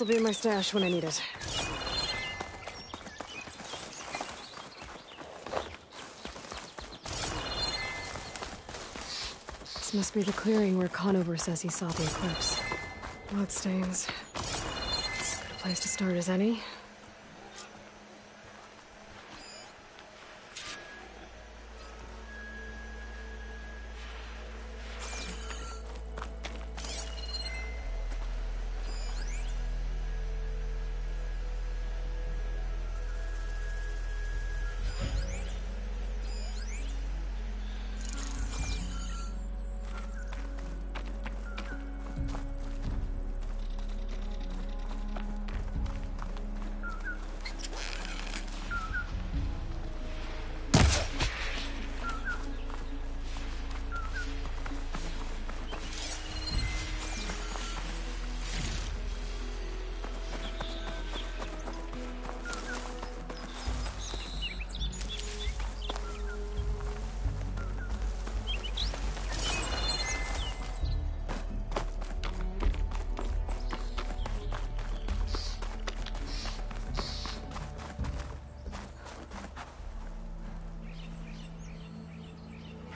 This'll be my stash when I need it. This must be the clearing where Conover says he saw the eclipse. Bloodstains. As good a place to start as any.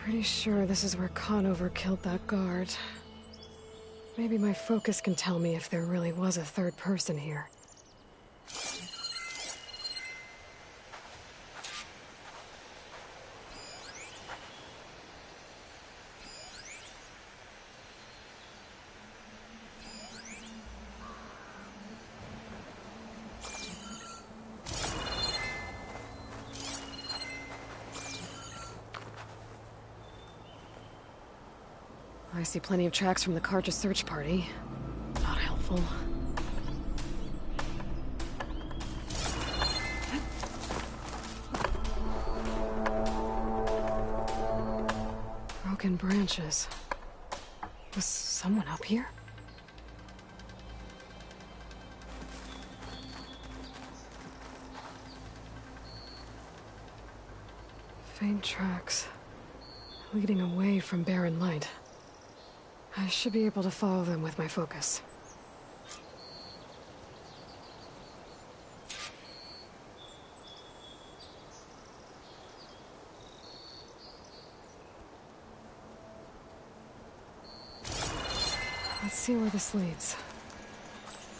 Pretty sure this is where Conover killed that guard. Maybe my focus can tell me if there really was a third person here. I see plenty of tracks from the Karja search party. Not helpful. Broken branches. Was someone up here? Faint tracks. Leading away from barren light. I should be able to follow them with my focus. Let's see where this leads.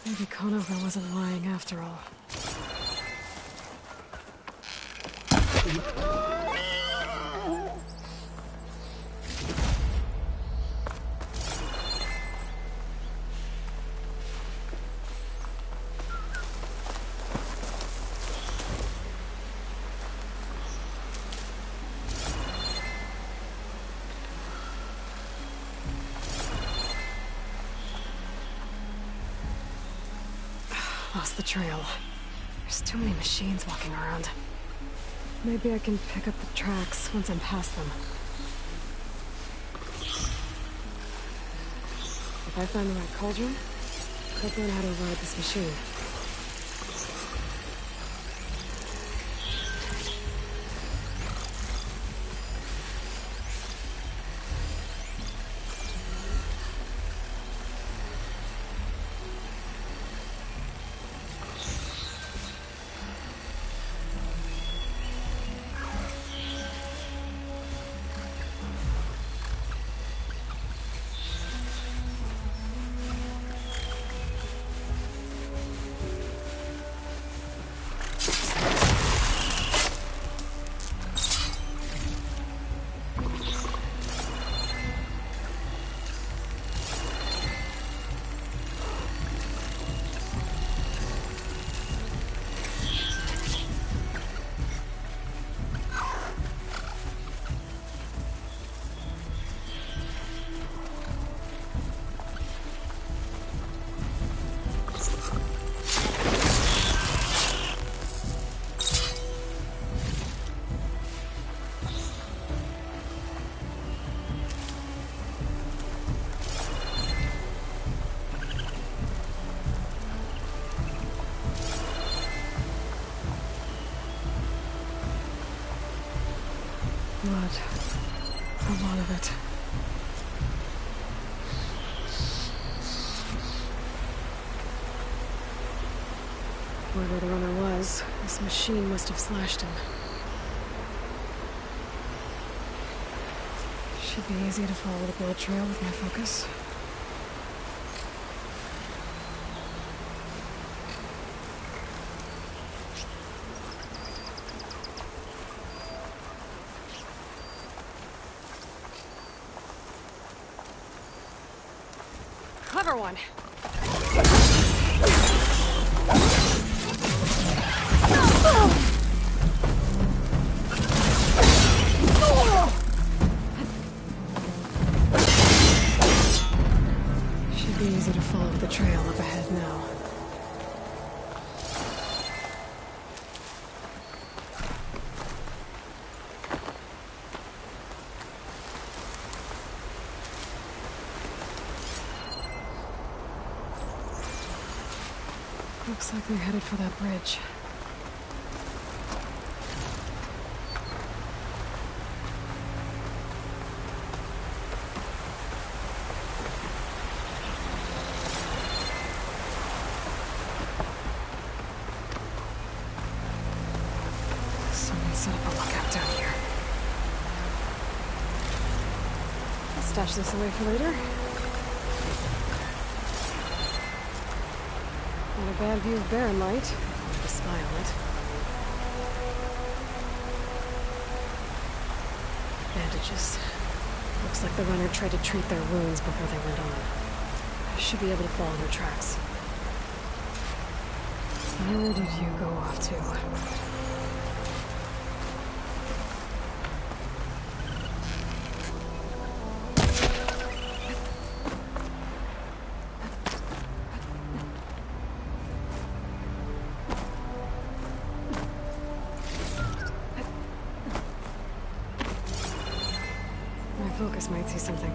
Maybe Conover wasn't lying after all. Lost the trail. There's too many machines walking around. Maybe I can pick up the tracks once I'm past them. If I find the right cauldron, I'll learn how to ride this machine. Blood. A lot of it. Wherever the runner was, this machine must have slashed him. Should be easy to follow the bullet trail with my focus. Clever one. Should be easy to follow the trail up ahead now. Looks like they're headed for that bridge. Someone set up a lookout down here. I'll stash this away for later. Not a bad view of barren light. The spy on it. Bandages. Looks like the runner tried to treat their wounds before they went on. I should be able to follow their tracks. Where did you go off to? Focus might see something.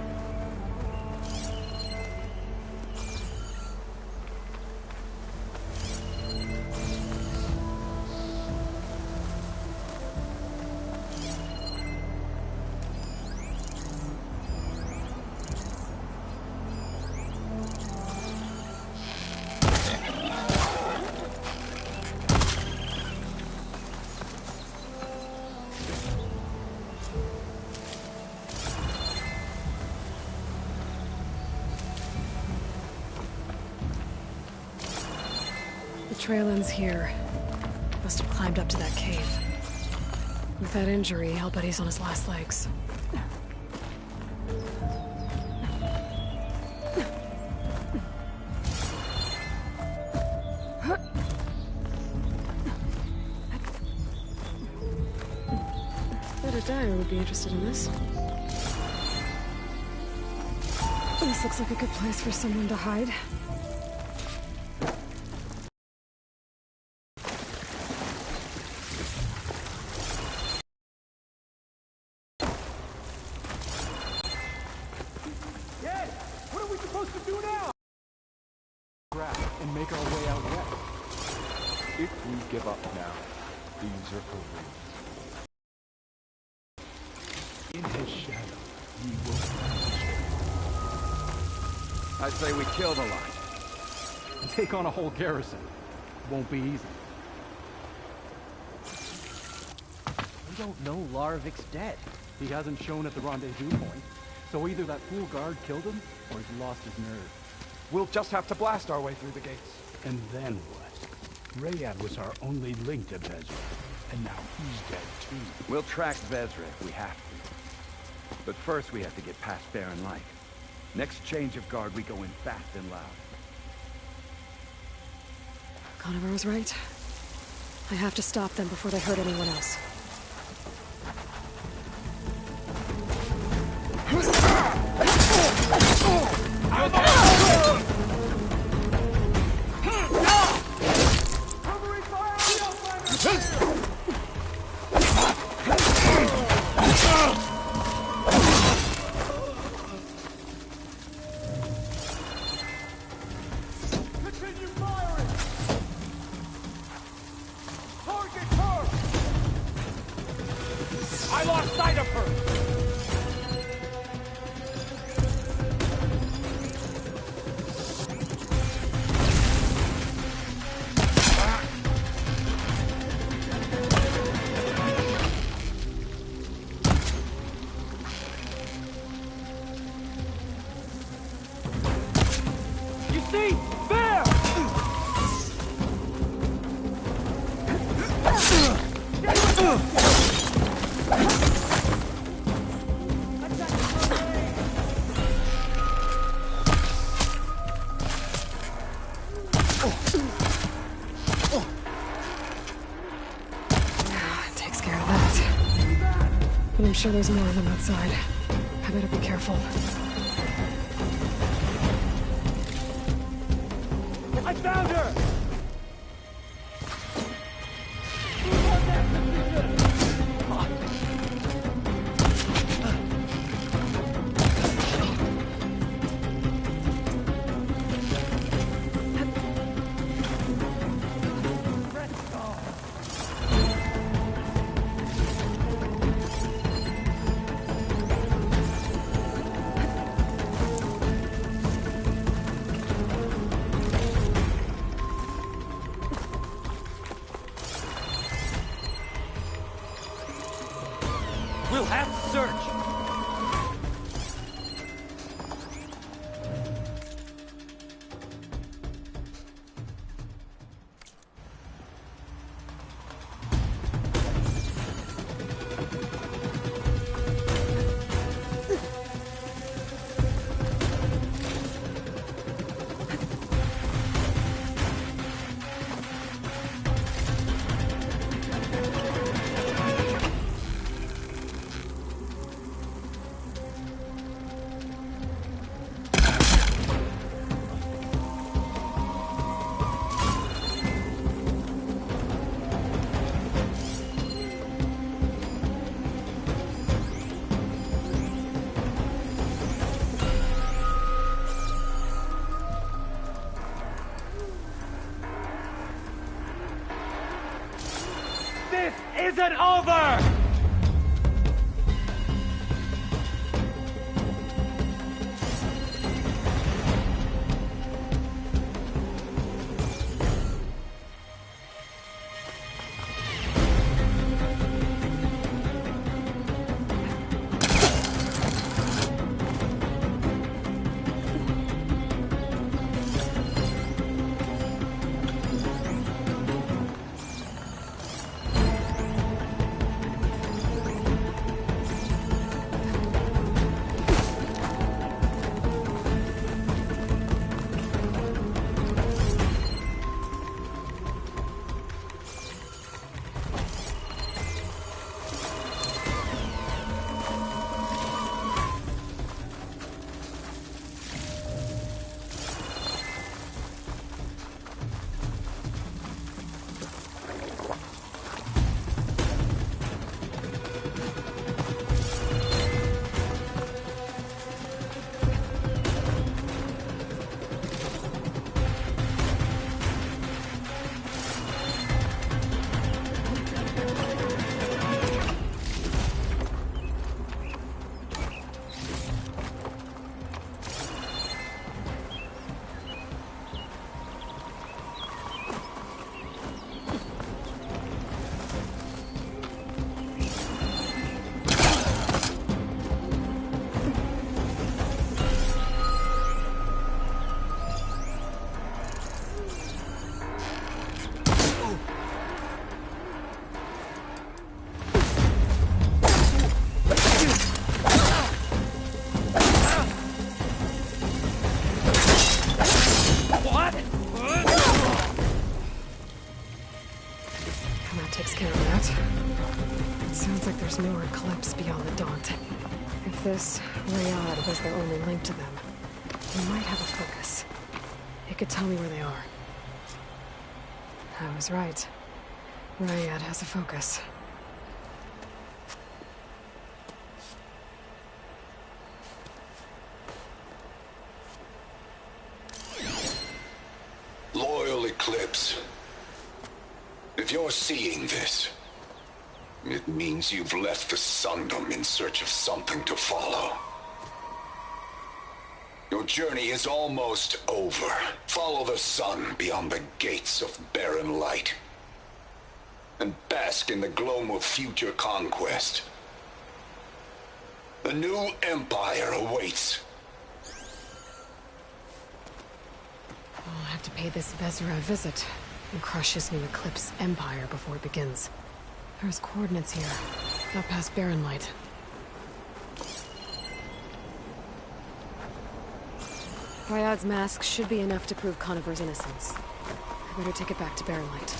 The trail ends here. Must have climbed up to that cave. With that injury, I'll bet he's on his last legs. Bet a dyer would be interested in this. This looks like a good place for someone to hide. And make our way out west. If we give up now, these are for real. In his shadow, we will vanish. I say we kill the lot. Take on a whole garrison. Won't be easy. We don't know Larvik's dead. He hasn't shown at the rendezvous point, so either that fool guard killed him, or he's lost his nerve. We'll just have to blast our way through the gates. And then what? Rayad was our only link to Vezra, and now he's dead too. We'll track Vezra if we have to. But first we have to get past Barren Light. Next change of guard, we go in fast and loud. Conover was right. I have to stop them before they hurt anyone else. I lost sight of her! See? There! Takes care of that. But I'm sure there's more of them outside. I better be careful. I found her! We'll have to search. This isn't over! Takes care of that. It sounds like there's more eclipse beyond the Daunt. If this Rayad was their only link to them, they might have a focus. It could tell me where they are. I was right. Rayad has a focus. Loyal Eclipse. If you're seeing this, it means you've left the Sundom in search of something to follow. Your journey is almost over. Follow the sun beyond the gates of barren light, and bask in the glow of future conquest. The new empire awaits. have to pay this Vezra a visit and crush his new Eclipse empire before it begins. There's coordinates here, up past Barren Light. Ryad's mask should be enough to prove Conover's innocence. I better take it back to Barren Light.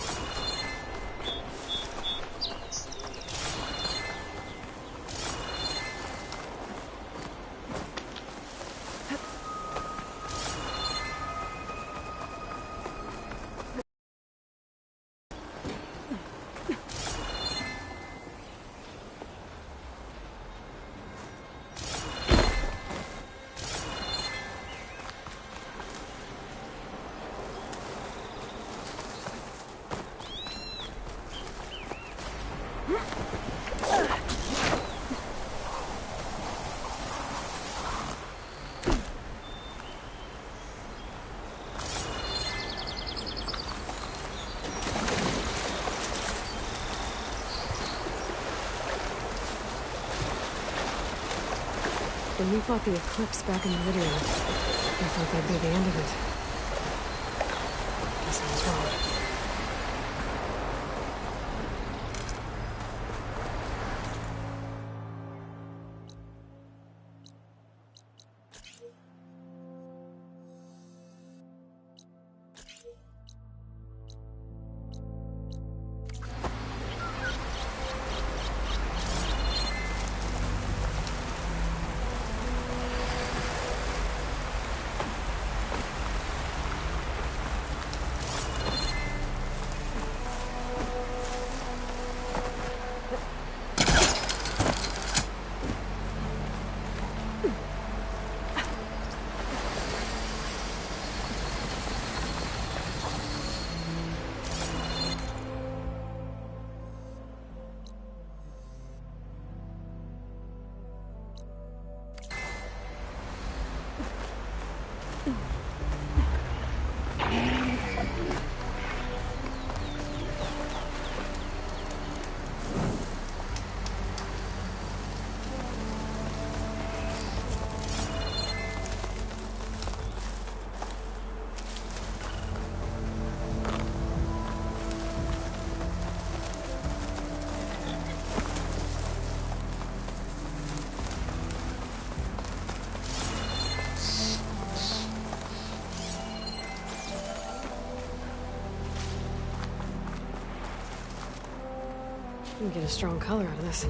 When we fought the Eclipse back in Meridian, I thought that'd be the end of it. Guess I was wrong. You can get a strong color out of this.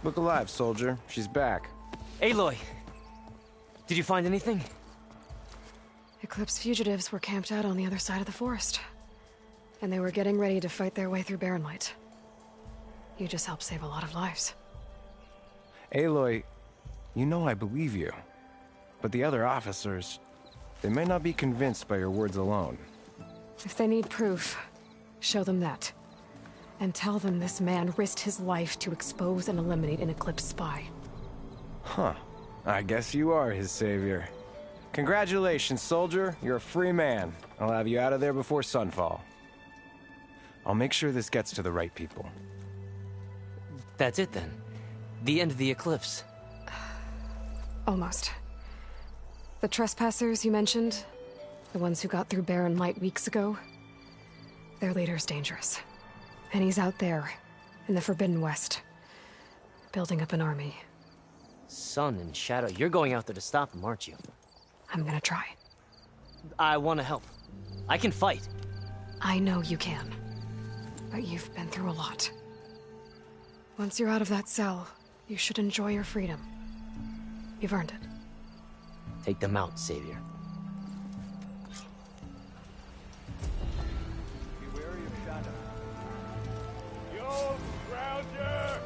Look alive, soldier. She's back. Aloy! Did you find anything? Eclipse fugitives were camped out on the other side of the forest. And they were getting ready to fight their way through Barren Light. You just helped save a lot of lives. Aloy, you know I believe you. But the other officers, they may not be convinced by your words alone. If they need proof, Show them that. And tell them this man risked his life to expose and eliminate an Eclipse spy. Huh. I guess you are his savior. Congratulations, soldier. You're a free man. I'll have you out of there before sunfall. I'll make sure this gets to the right people. That's it then. The end of the Eclipse. Almost. The trespassers you mentioned, the ones who got through Barren Light weeks ago, their leader's dangerous. And he's out there, in the Forbidden West, building up an army. Sun and Shadow, you're going out there to stop him, aren't you? I'm gonna try. I want to help. I can fight. I know you can. But you've been through a lot. Once you're out of that cell, you should enjoy your freedom. You've earned it. Take them out, Savior. Be wary of Shadow. Yo, Grounder!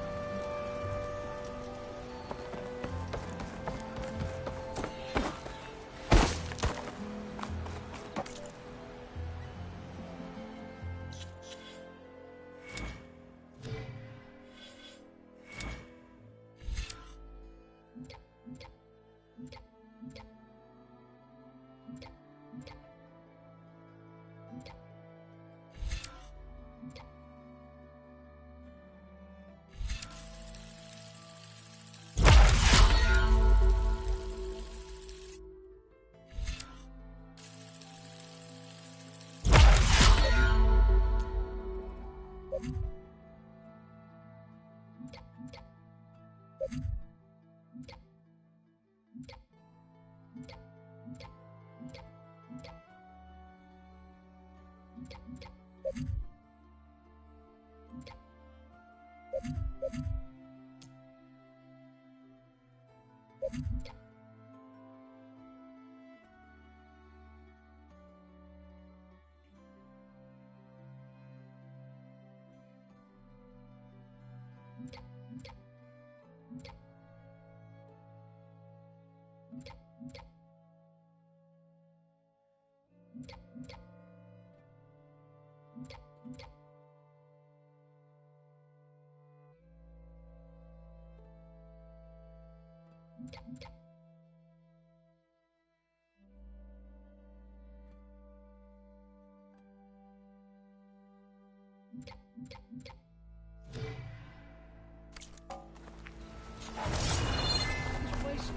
This place,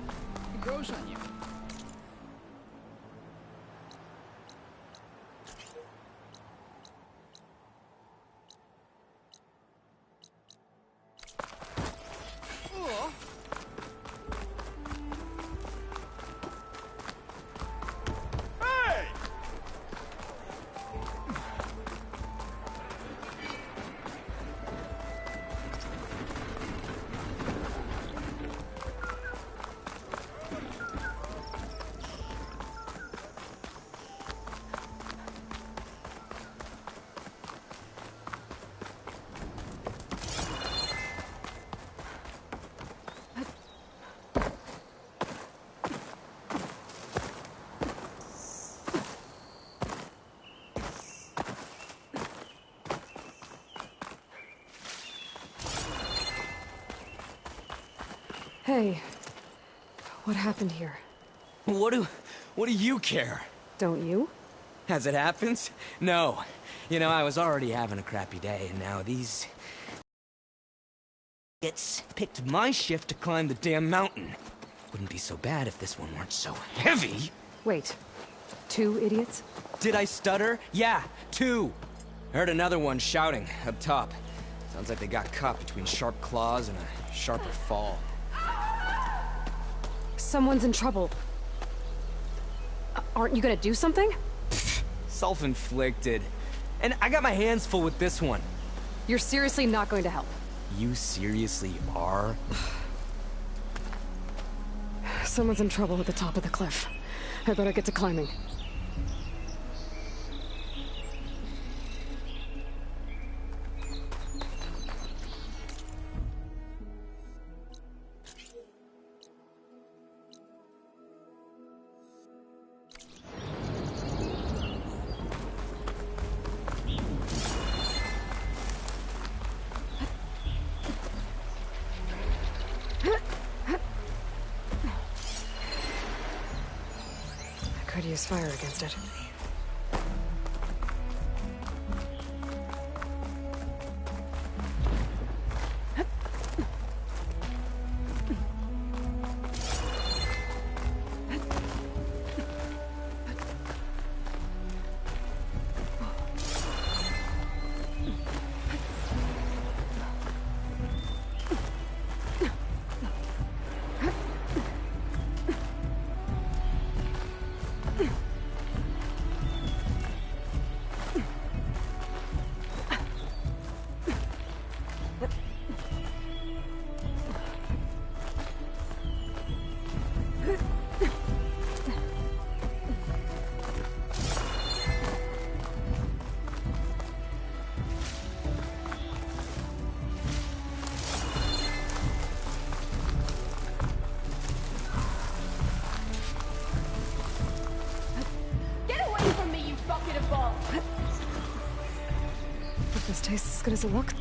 it grows on you. Hey, what happened here? What do you care? Don't you? As it happens? No. You know, I was already having a crappy day, and now these... idiots picked my shift to climb the damn mountain. Wouldn't be so bad if this one weren't so heavy. Wait, 2 idiots? Did I stutter? Yeah, 2. Heard another one shouting up top. Sounds like they got caught between sharp claws and a sharper fall. Someone's in trouble. Aren't you gonna do something? Self-inflicted. And I got my hands full with this one. You're seriously not going to help? You seriously are? Someone's in trouble at the top of the cliff. I better get to climbing. Could use fire against it. If this tastes as good as it looks.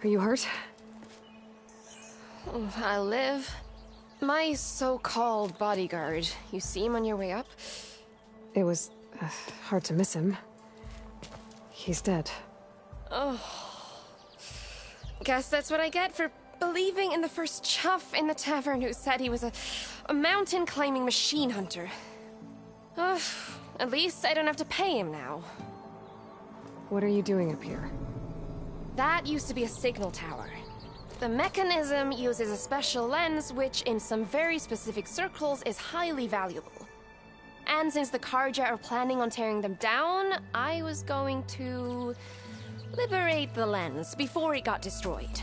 Are you hurt? I live. My so-called bodyguard. You see him on your way up? It was hard to miss him. He's dead. Oh. Guess that's what I get for believing in the first chuff in the tavern who said he was a mountain-climbing machine hunter. At least I don't have to pay him now. What are you doing up here? That used to be a signal tower. The mechanism uses a special lens which, in some very specific circles, is highly valuable. And since the Karja are planning on tearing them down, I was going to liberate the lens before it got destroyed.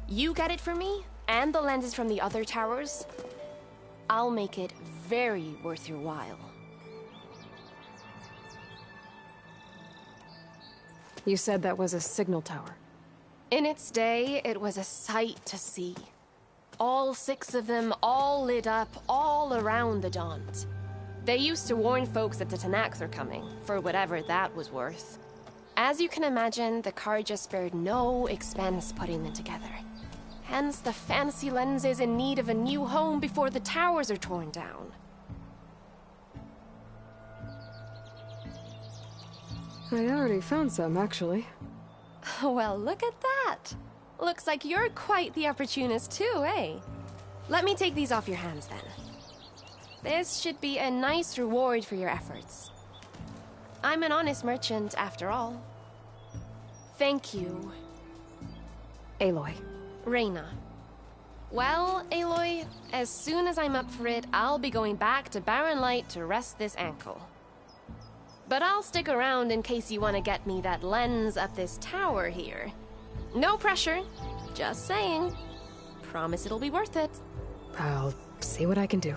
You get it for me, and the lenses from the other towers. I'll make it very worth your while. You said that was a signal tower. In its day, it was a sight to see. All 6 of them, all lit up, all around the Daunt. They used to warn folks that the Tanakhs are coming, for whatever that was worth. As you can imagine, the Karja spared no expense putting them together. Hence the fancy lenses in need of a new home before the towers are torn down. I already found some, actually. Well, look at that. Looks like you're quite the opportunist too, eh? Let me take these off your hands then. This should be a nice reward for your efforts. I'm an honest merchant, after all. Thank you. Aloy. Reyna. Well, Aloy, as soon as I'm up for it, I'll be going back to Barren Light to rest this ankle. But I'll stick around in case you want to get me that lens up this tower here. No pressure, just saying. Promise it'll be worth it. I'll see what I can do.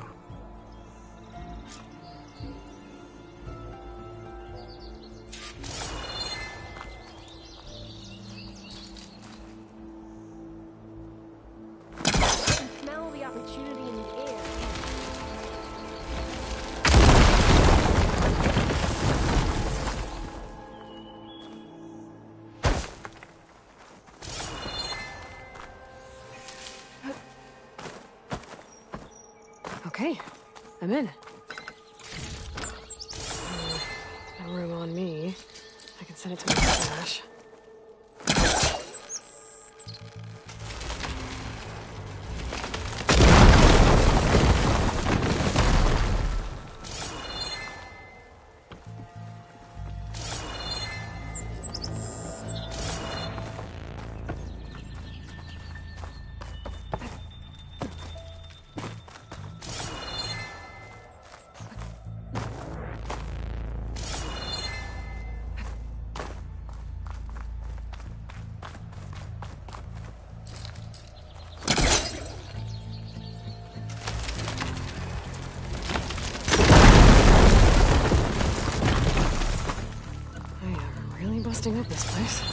Okay, I'm in. No room on me. I can send it to my stash. Busting up this place.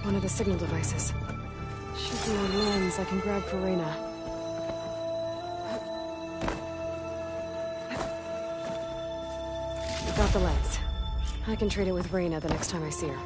One of the signal devices. Should be a lens I can grab for Reyna. Got the lens. I can trade it with Reyna the next time I see her.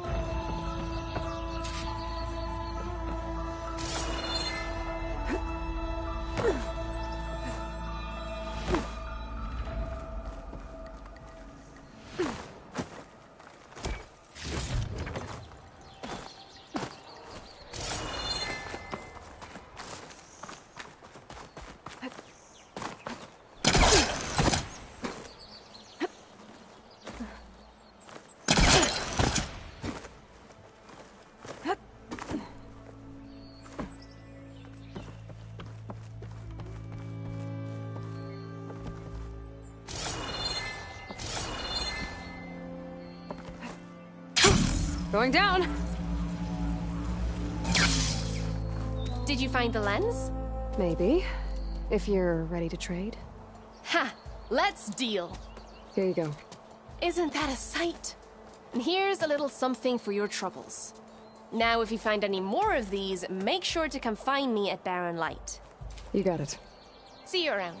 Going down! Did you find the lens? Maybe. If you're ready to trade. Ha! Let's deal! Here you go. Isn't that a sight? And here's a little something for your troubles. Now, if you find any more of these, make sure to come find me at Barren Light. You got it. See you around.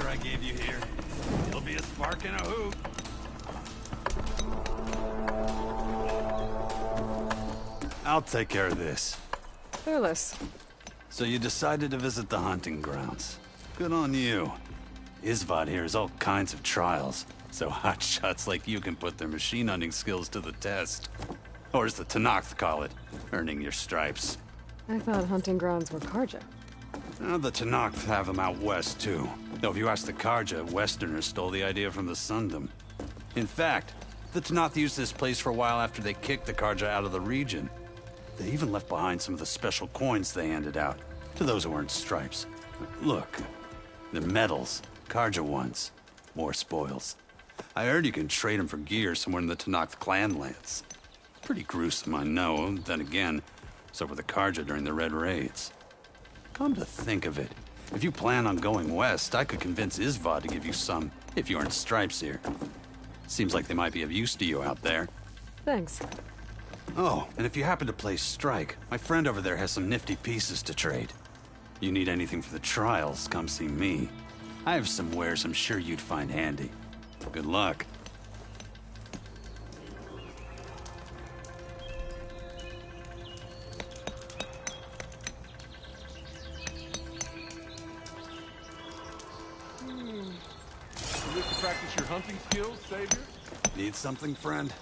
I gave you here. It'll be a spark and a hoop. I'll take care of this. Fearless. So you decided to visit the hunting grounds. Good on you. Isvad here has all kinds of trials, so hotshots like you can put their machine hunting skills to the test. Or as the Tenakth call it, earning your stripes. I thought hunting grounds were Karja. The Tenakth have them out west, too. Though if you ask the Karja, Westerners stole the idea from the Sundom. In fact, the Tenakth used this place for a while after they kicked the Karja out of the region. They even left behind some of the special coins they handed out, to those who earned stripes. Look, they're medals, Karja ones. More spoils. I heard you can trade them for gear somewhere in the Tenakth clan lands. Pretty gruesome, I know. Then again, so were the Karja during the Red Raids. Come to think of it, if you plan on going west, I could convince Isvad to give you some, if you earn stripes here. Seems like they might be of use to you out there. Thanks. Oh, and if you happen to play Strike, my friend over there has some nifty pieces to trade. You need anything for the trials, come see me. I have some wares I'm sure you'd find handy. Good luck. You wish to practice your hunting skills, Savior? Need something, friend?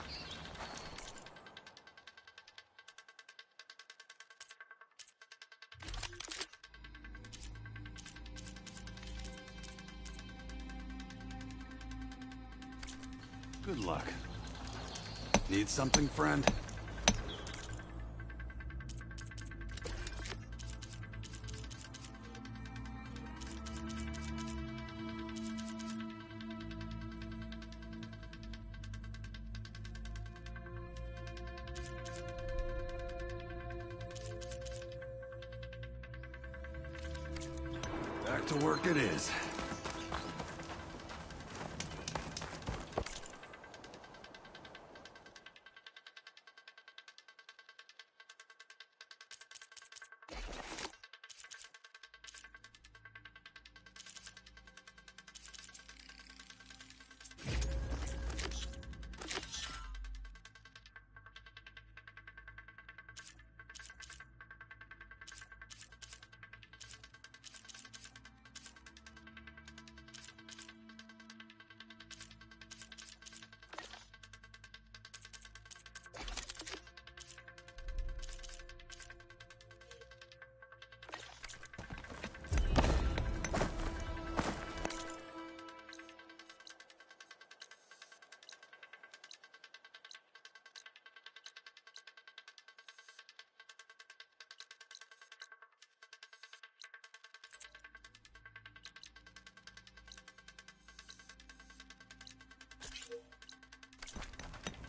Good luck. Need something, friend? Back to work it is.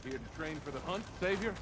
Here to train for the hunt, Savior?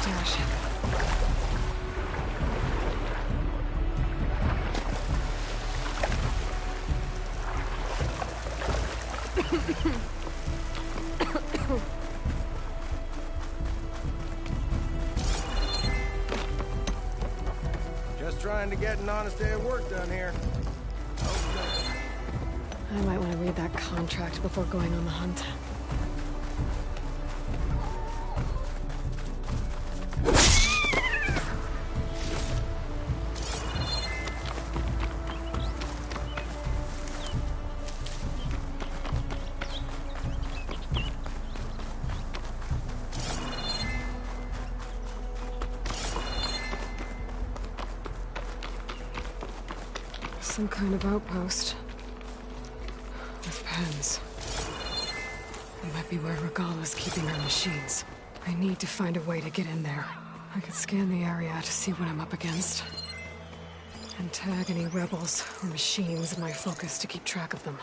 stash. Just trying to get an honest day of work done here. I might want to read that contract before going on the hunt. Some kind of outpost. With pens. It might be where Regala's keeping her machines. I need to find a way to get in there. I could scan the area to see what I'm up against. And tag any rebels or machines in my focus to keep track of them.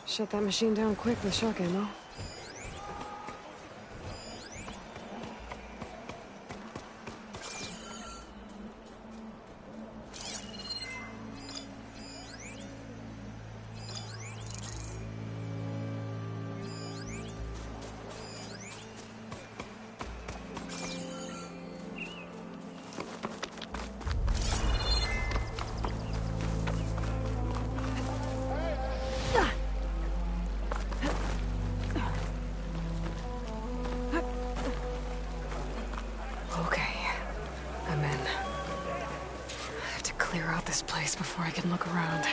Shut that machine down quick with shock ammo. Clear out this place before I can look around.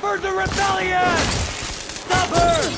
For the rebellion! Stop her!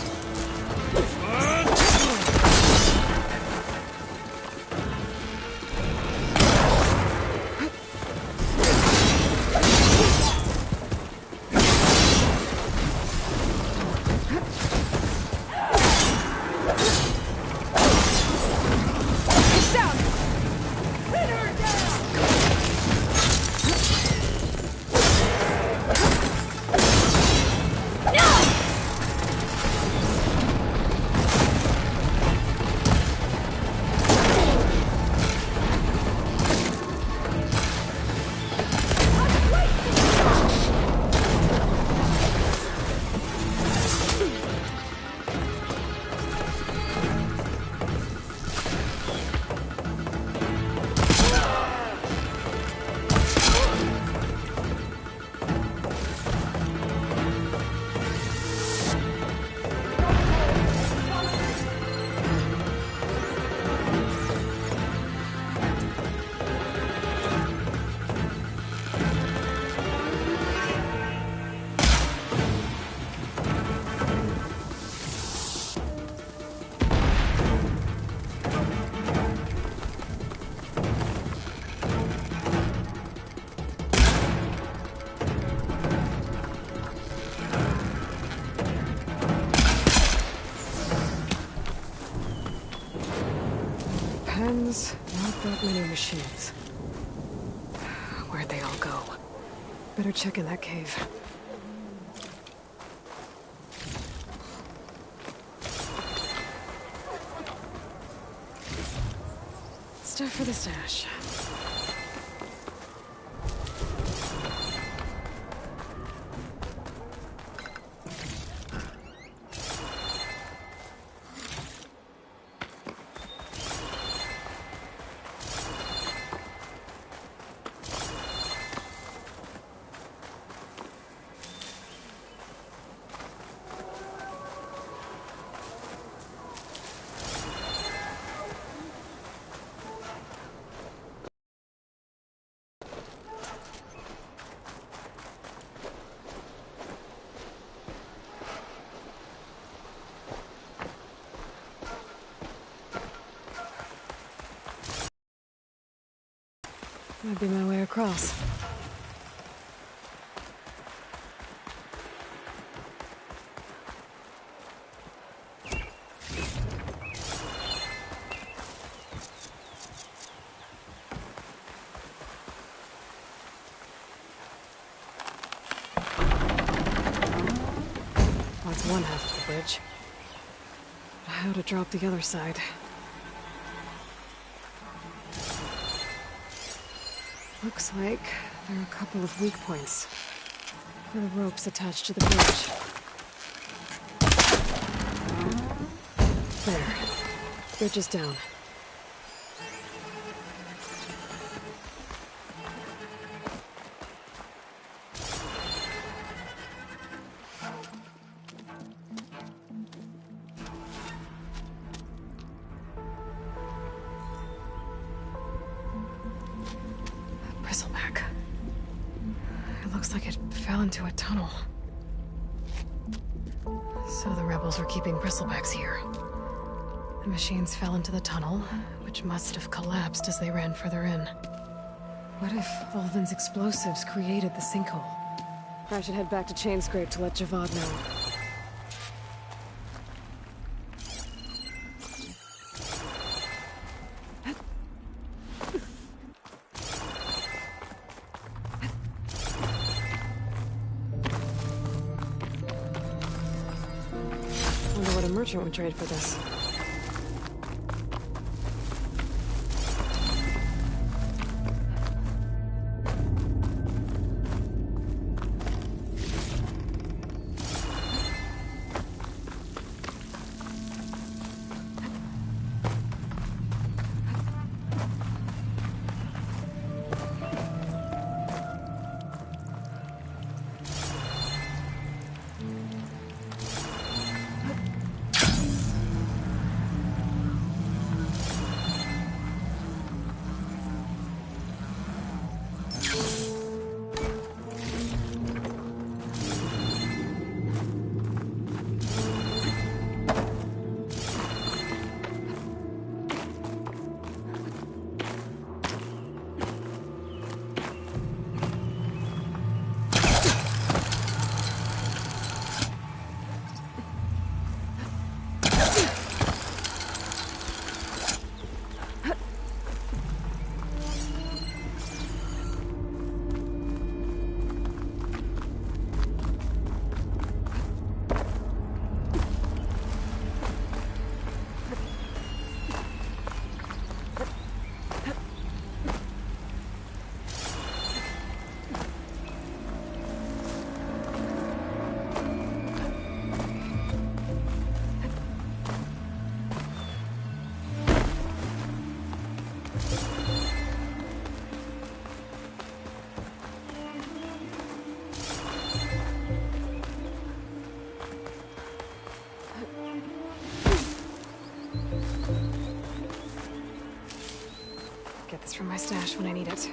Pens, not that many machines. Where'd they all go? Better check in that cave. Stuff for the stash. Might be my way across. That's one half of the bridge. But how to drop the other side? Looks like there are a couple of weak points for the ropes attached to the bridge. There. Bridge is down. Bristleback. It looks like it fell into a tunnel. So the rebels were keeping bristlebacks here. The machines fell into the tunnel, which must have collapsed as they ran further in. What if Ulvin's explosives created the sinkhole? I should head back to Chainscrape to let Javad know. Wonder what a merchant would trade for this. Get this from my stash when I need it.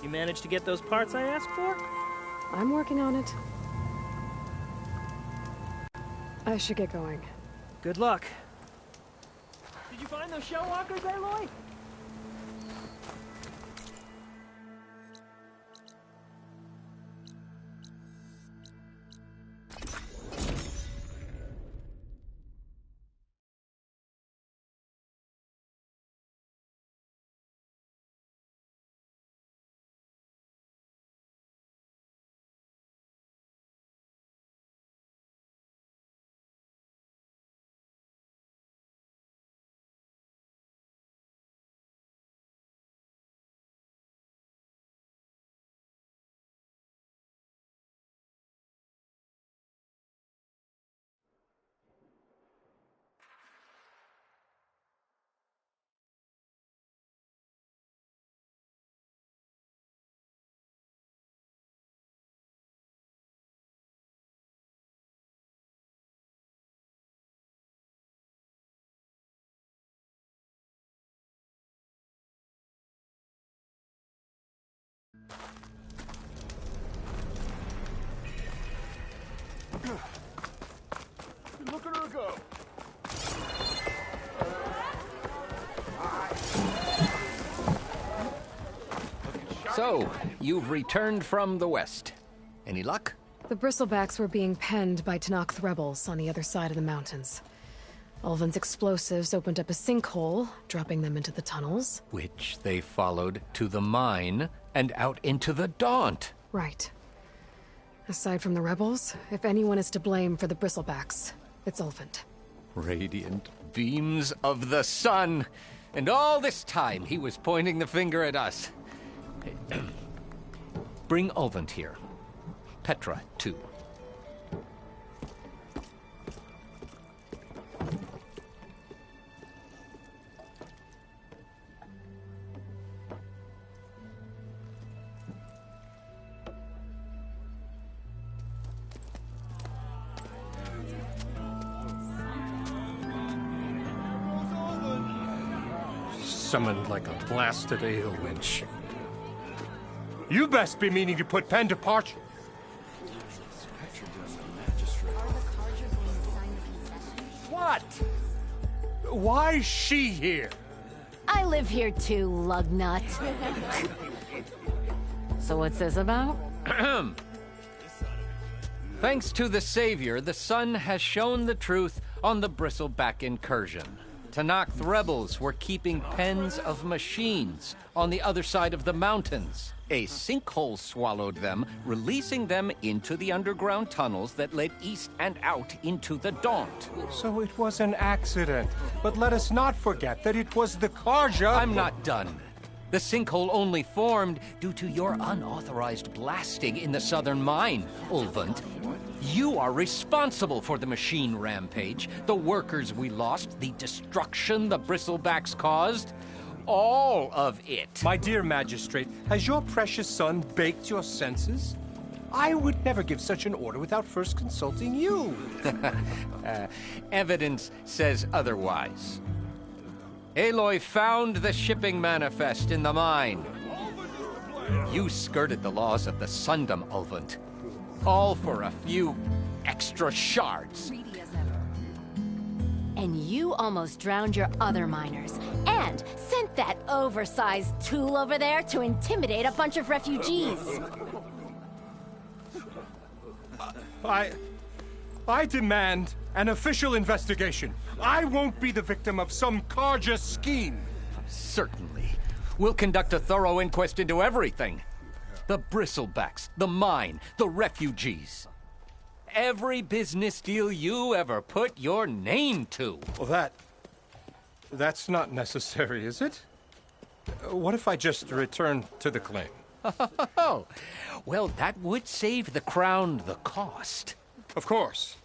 You managed to get those parts I asked for? I'm working on it. I should get going. Good luck. Did you find those shell walkers, Aloy? Look at her go. So, you've returned from the west. Any luck? The bristlebacks were being penned by Tanakh rebels on the other side of the mountains. Ulvin's explosives opened up a sinkhole, dropping them into the tunnels. Which they followed to the mine and out into the Daunt. Right. Aside from the rebels, if anyone is to blame for the bristlebacks, it's Ulvin. Radiant beams of the sun. And all this time he was pointing the finger at us. Bring Ulvin here. Petra, too. Summoned like a blasted ale winch. You best be meaning to put pen to parchment. What? Why is she here? I live here too, lugnut. So what's this about? Thanks to the Savior, the sun has shown the truth on the bristleback incursion. Tanakh rebels were keeping pens of machines on the other side of the mountains. A sinkhole swallowed them, releasing them into the underground tunnels that led east and out into the Daunt. So it was an accident. But let us not forget that it was the Karja. I'm not done. The sinkhole only formed due to your unauthorized blasting in the southern mine, Ulvund. You are responsible for the machine rampage, the workers we lost, the destruction the bristlebacks caused. All of it. My dear magistrate, has your precious son baked your senses? I would never give such an order without first consulting you. Evidence says otherwise. Aloy found the shipping manifest in the mine. You skirted the laws of the Sundom, Ulvund. All for a few extra shards. And you almost drowned your other miners. And sent that oversized tool over there to intimidate a bunch of refugees. I demand an official investigation. I won't be the victim of some Karja scheme. Certainly. We'll conduct a thorough inquest into everything. The bristlebacks, the mine, the refugees. Every business deal you ever put your name to. Well, that's not necessary, is it? What if I just return to the claim? Oh, well, that would save the crown the cost. Of course.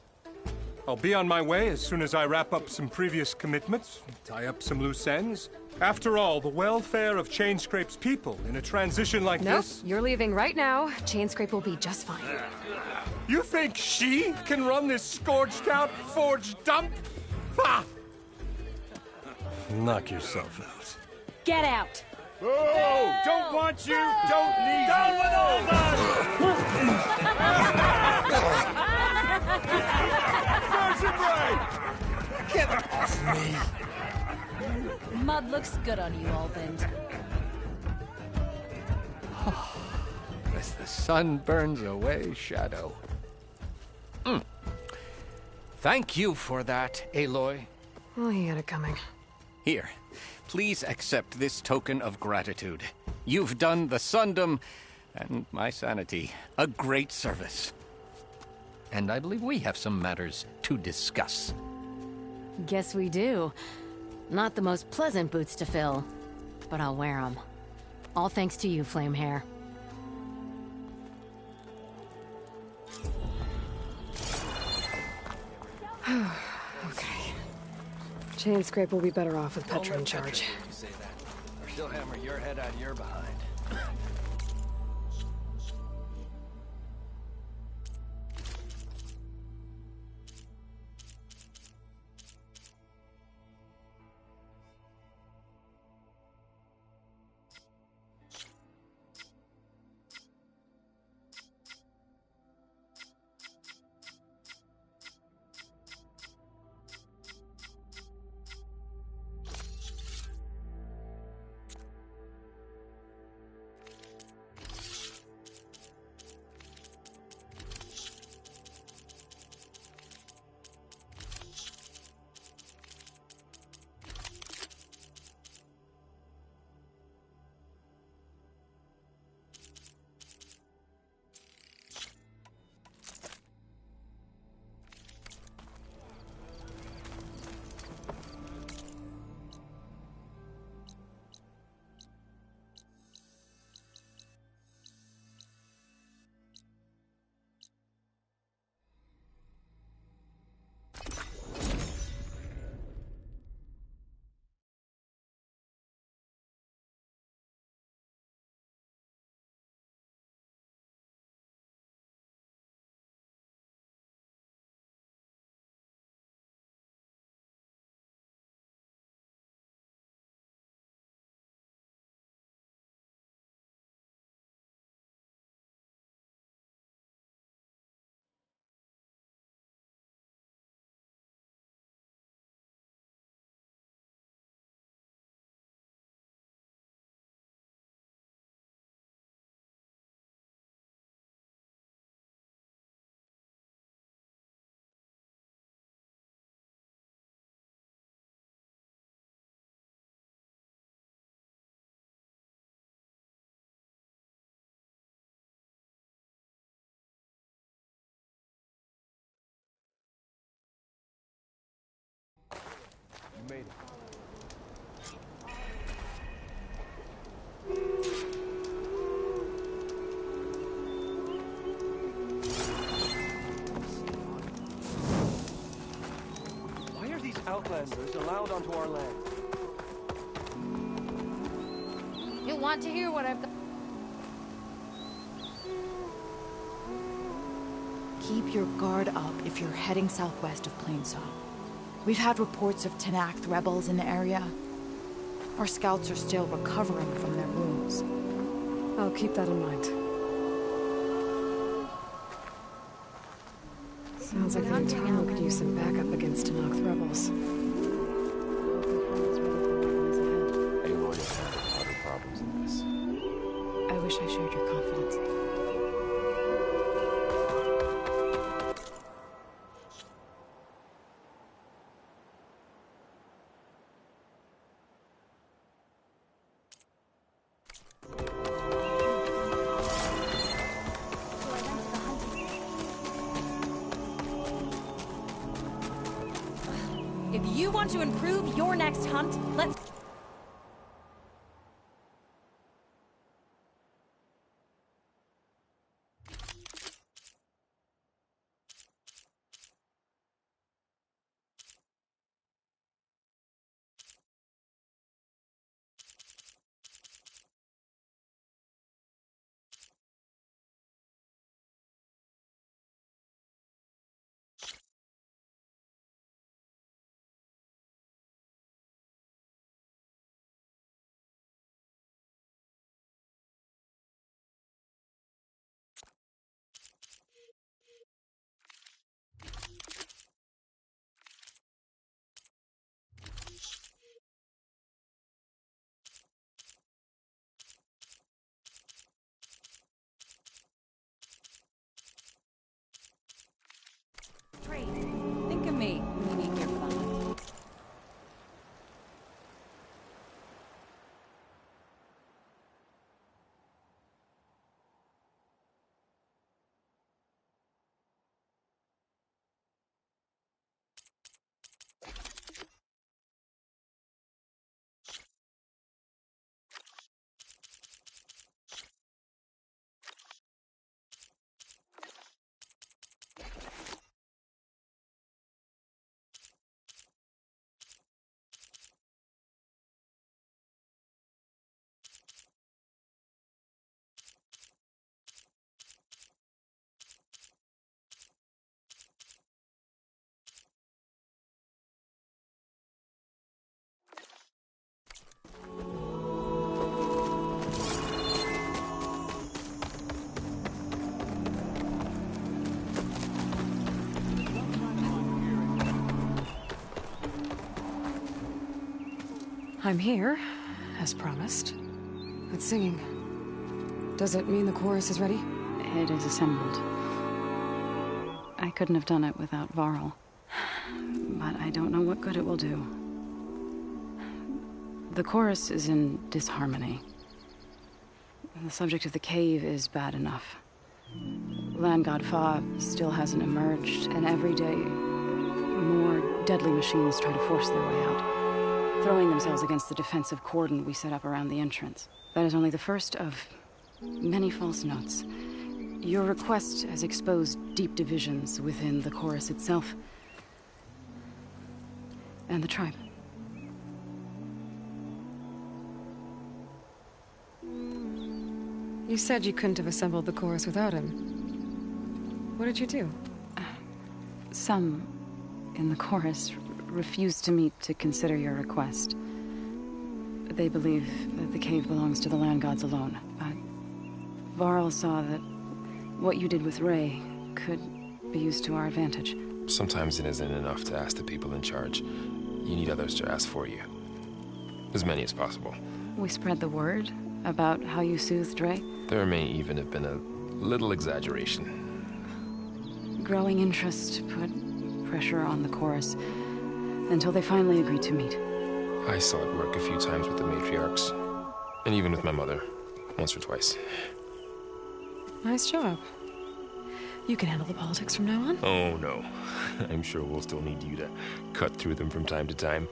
I'll be on my way as soon as I wrap up some previous commitments, tie up some loose ends. After all, the welfare of Chainscrape's people in a transition like this... Nope, you're leaving right now. Chainscrape will be just fine. You think she can run this scorched-out, forged dump? Ha! Knock yourself out. Get out! Oh, don't want you, don't need Down you. with all that! Get off me! Mud looks good on you, Alvin. As the sun burns away shadow. Thank you for that, Aloy. Well, he had it coming. Here, please accept this token of gratitude. You've done the Sundom and my sanity a great service. And I believe we have some matters to discuss. Guess we do. Not the most pleasant boots to fill, but I'll wear them. All thanks to you, Flamehair. Okay. Chain Scrape will be better off with Petra in charge. You say that, or she'll hammer your head out of your behind. You made it. Why are these outlanders allowed onto our land? You'll want to hear what I've got. Keep your guard up if you're heading southwest of Plainsong. We've had reports of Tenakth rebels in the area. Our scouts are still recovering from their wounds. I'll keep that in mind. Sounds like the Eternal could use some backup against Tenakth rebels. Aloy has handled other problems than this. I wish I shared your confidence. If you want to improve your next hunt, let's... I'm here, as promised. But singing. Does it mean the chorus is ready? It is assembled. I couldn't have done it without Varl. But I don't know what good it will do. The chorus is in disharmony. The subject of the cave is bad enough. Land God Fa still hasn't emerged, and every day, more deadly machines try to force their way out, throwing themselves against the defensive cordon we set up around the entrance. That is only the first of many false notes. Your request has exposed deep divisions within the chorus itself and the tribe. You said you couldn't have assembled the chorus without him. What did you do? Some in the chorus refused to meet to consider your request. They believe that the cave belongs to the land gods alone, but Varl saw that what you did with Ray could be used to our advantage. Sometimes it isn't enough to ask the people in charge. You need others to ask for you. As many as possible. We spread the word about how you soothed Ray. There may even have been a little exaggeration. Growing interest put pressure on the chorus until they finally agreed to meet. I saw it work a few times with the matriarchs, and even with my mother, once or twice. Nice job. You can handle the politics from now on? Oh, no. I'm sure we'll still need you to cut through them from time to time.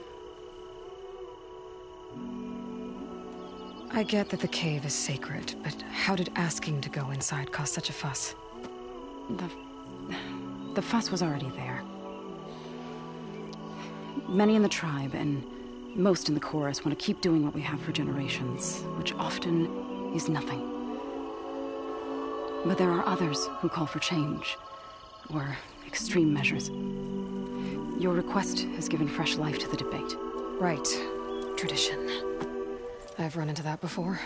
I get that the cave is sacred, but how did asking to go inside cause such a fuss? The fuss was already there. Many in the tribe, and most in the chorus, want to keep doing what we have for generations, which often is nothing. But there are others who call for change, or extreme measures. Your request has given fresh life to the debate. Right. Tradition. I've run into that before.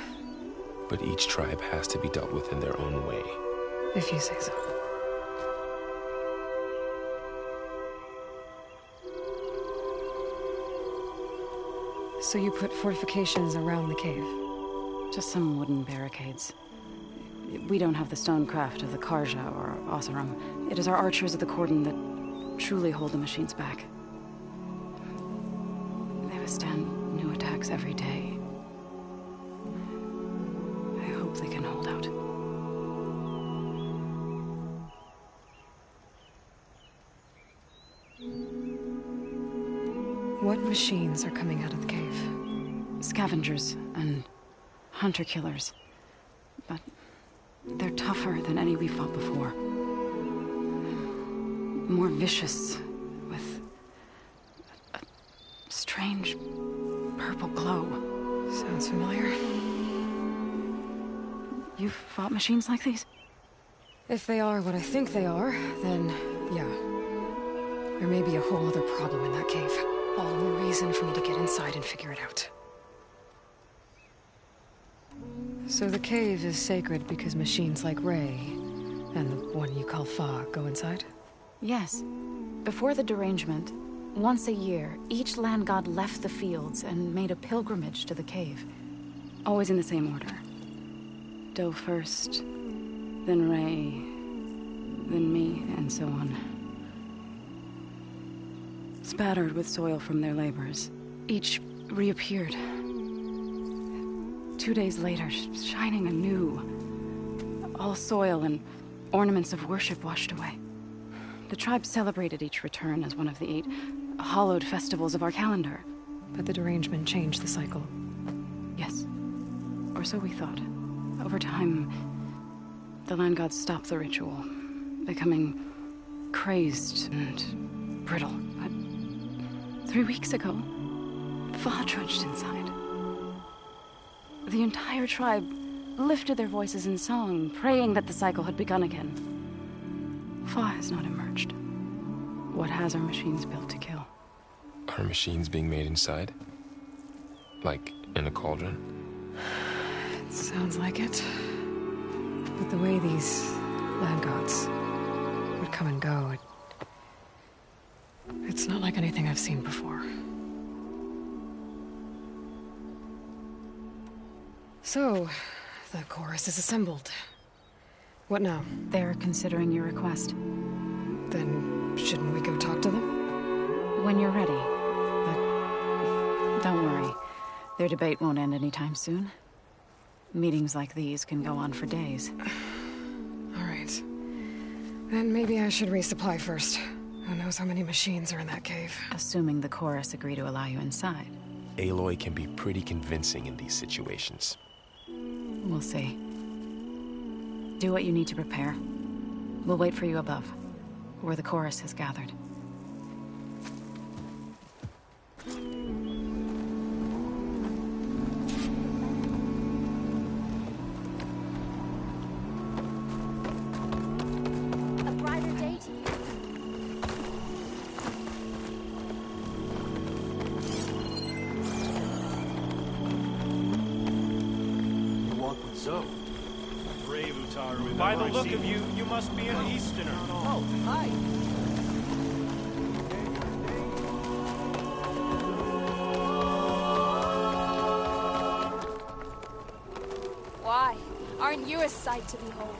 But each tribe has to be dealt with in their own way. If you say so. So you put fortifications around the cave? Just some wooden barricades. We don't have the stonecraft of the Karja or Oseram. It is our archers of the cordon that truly hold the machines back. They withstand new attacks every day. I hope they can hold out. What machines are coming out of the cave? Scavengers and hunter-killers. But they're tougher than any we fought before. More vicious, with a strange purple glow. Sounds familiar. You've fought machines like these? If they are what I think they are, then yeah. There may be a whole other problem in that cave. All the more reason for me to get inside and figure it out. So the cave is sacred because machines like Ray, and the one you call Fa, go inside? Yes. Before the derangement, once a year, each land god left the fields and made a pilgrimage to the cave. Always in the same order. Do first, then Ray, then me, and so on. Spattered with soil from their labors, each reappeared. 2 days later, shining anew. All soil and ornaments of worship washed away. The tribe celebrated each return as one of the 8 hallowed festivals of our calendar. But the derangement changed the cycle. Yes. Or so we thought. Over time, the land gods stopped the ritual, becoming crazed and brittle. But 3 weeks ago, Fa trudged inside. The entire tribe lifted their voices in song, praying that the cycle had begun again. Fa has not emerged. What has our machines built to kill? Are machines being made inside? Like in a cauldron? It sounds like it. But the way these land gods would come and go, it's not like anything I've seen before. So, the chorus is assembled. What now? They're considering your request. Then, shouldn't we go talk to them? When you're ready. But don't worry. Their debate won't end anytime soon. Meetings like these can go on for days. All right. Then maybe I should resupply first. Who knows how many machines are in that cave? Assuming the chorus agree to allow you inside. Aloy can be pretty convincing in these situations. We'll see. Do what you need to prepare. We'll wait for you above, where the chorus has gathered. A brighter day to you. You walk with Zoe. Brave Utaru. By the look of you, you must be an Easterner. Oh, hi. Why? Aren't you a sight to behold?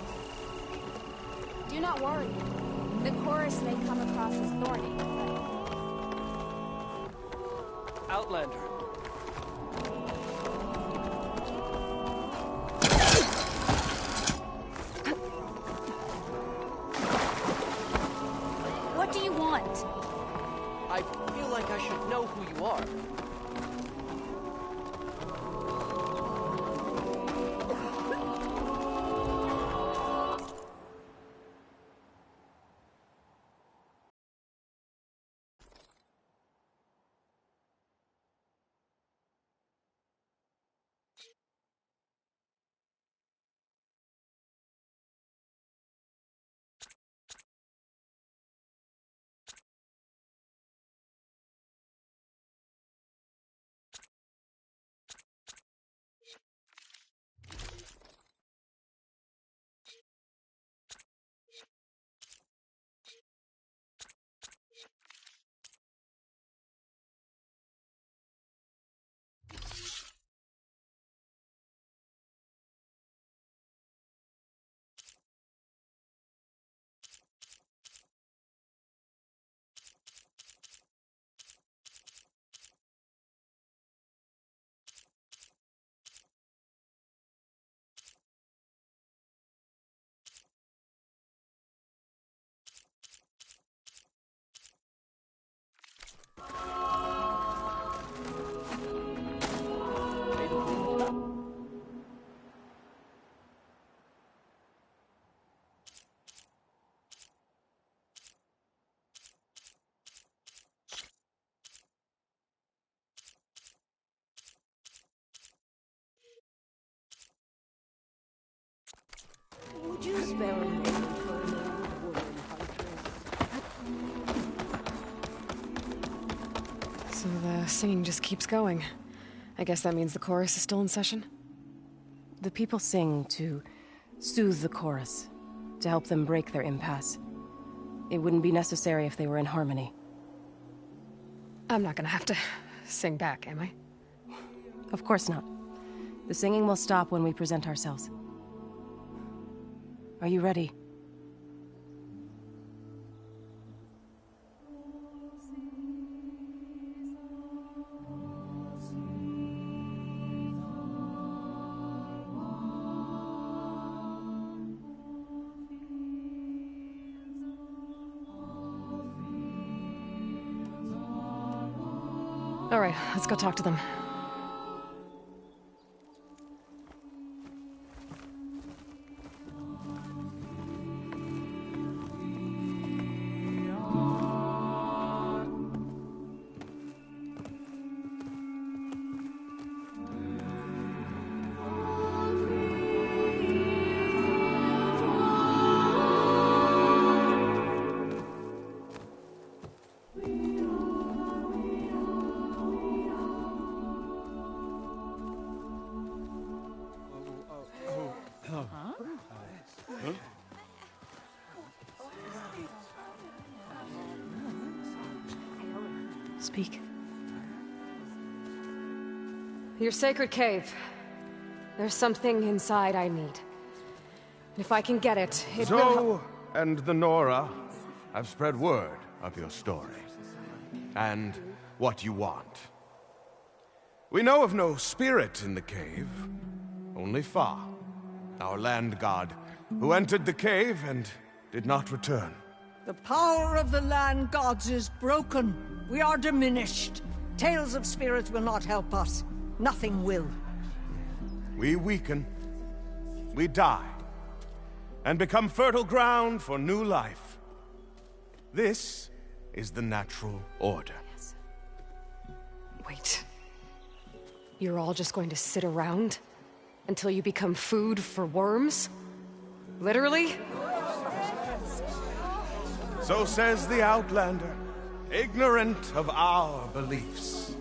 Do not worry. The chorus may come across as thorny. Outlander. What do you want? I feel like I should know who you are. Would you spare a moment for an old woman huntress? So the singing just keeps going. I guess that means the chorus is still in session? The people sing to soothe the chorus, to help them break their impasse. It wouldn't be necessary if they were in harmony. I'm not gonna have to sing back, am I? Of course not. The singing will stop when we present ourselves. Are you ready? All right, let's go talk to them. Speak. Your sacred cave. There's something inside I need. And if I can get it, it will Zoe and the Nora have spread word of your story. And what you want. We know of no spirit in the cave. Only Fa, our land god, who entered the cave and did not return. The power of the land gods is broken. We are diminished. Tales of spirits will not help us. Nothing will. We weaken. We die. And become fertile ground for new life. This is the natural order. Yes. Wait. You're all just going to sit around until you become food for worms? Literally? So says the Outlander, ignorant of our beliefs.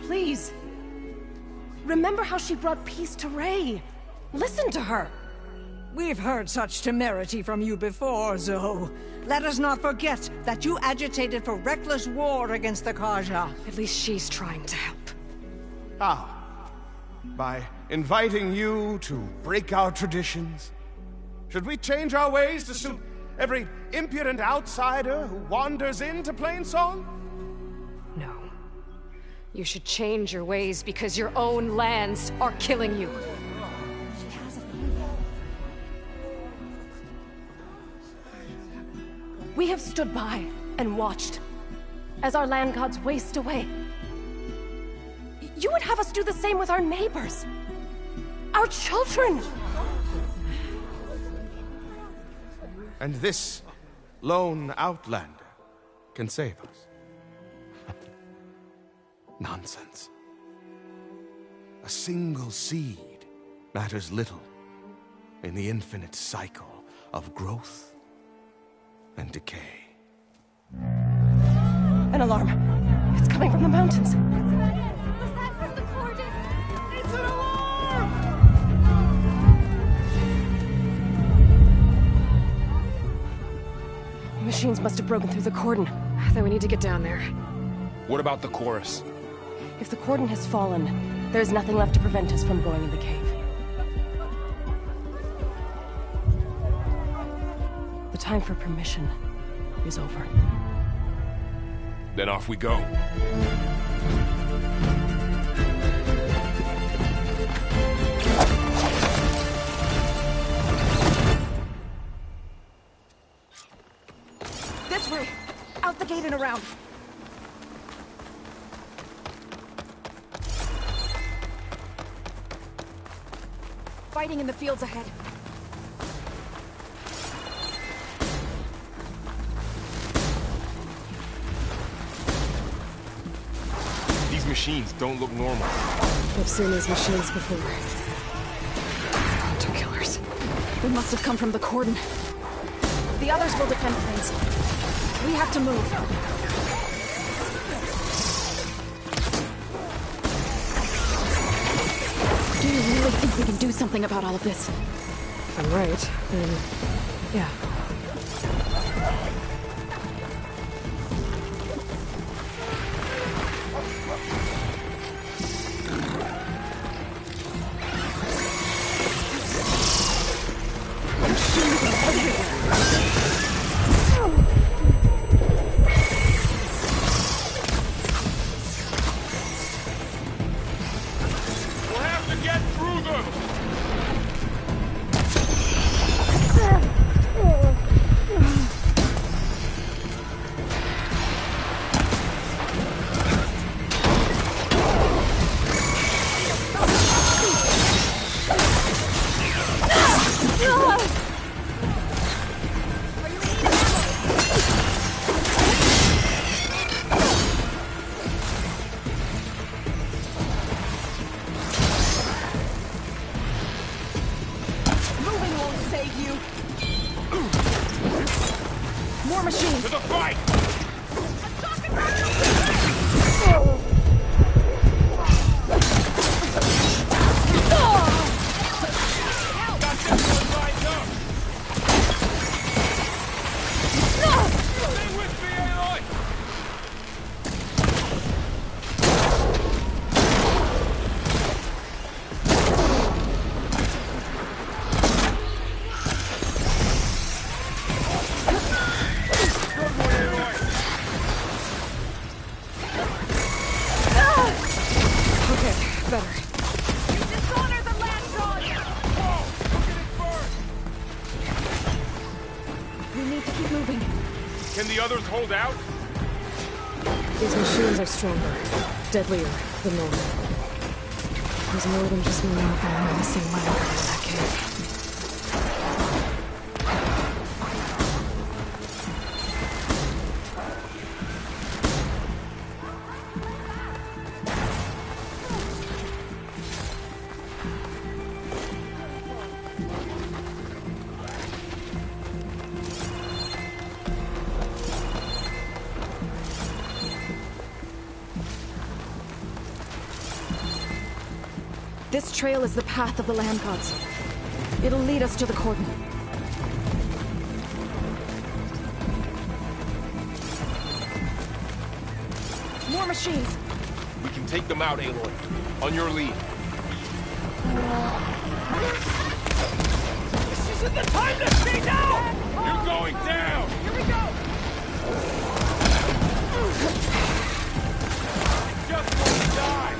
Please. Remember how she brought peace to Ray. Listen to her. We've heard such temerity from you before, Zoe. Let us not forget that you agitated for reckless war against the Karja. At least she's trying to help. How? By inviting you to break our traditions? Should we change our ways to suit every impudent outsider who wanders into Plainsong? No. You should change your ways because your own lands are killing you. We have stood by and watched as our land gods waste away. You would have us do the same with our neighbors, our children. And this lone Outlander can save us. Nonsense. A single seed matters little in the infinite cycle of growth and decay. An alarm. It's coming from the mountains. Was that from the cordon? It's an alarm! Machines must have broken through the cordon. Then we need to get down there. What about the chorus? If the cordon has fallen, there's nothing left to prevent us from going in the cave. The time for permission is over. Then off we go. This way! Out the gate and around! Fighting in the fields ahead. These machines don't look normal. I've seen these machines before. Hunter killers. We must have come from the cordon. The others will defend things. We have to move. Do you really think we can do something about all of this? If I'm right, then yeah. More machines! To the fight! need to keep moving. Can the others hold out? These machines are stronger, deadlier than normal. There's more than just one napalm and the same land in that cave. This trail is the path of the land gods. It'll lead us to the cordon. More machines! We can take them out, Aloy. On your lead. This isn't the time to stay down! You're going down! Here we go! Just won't die!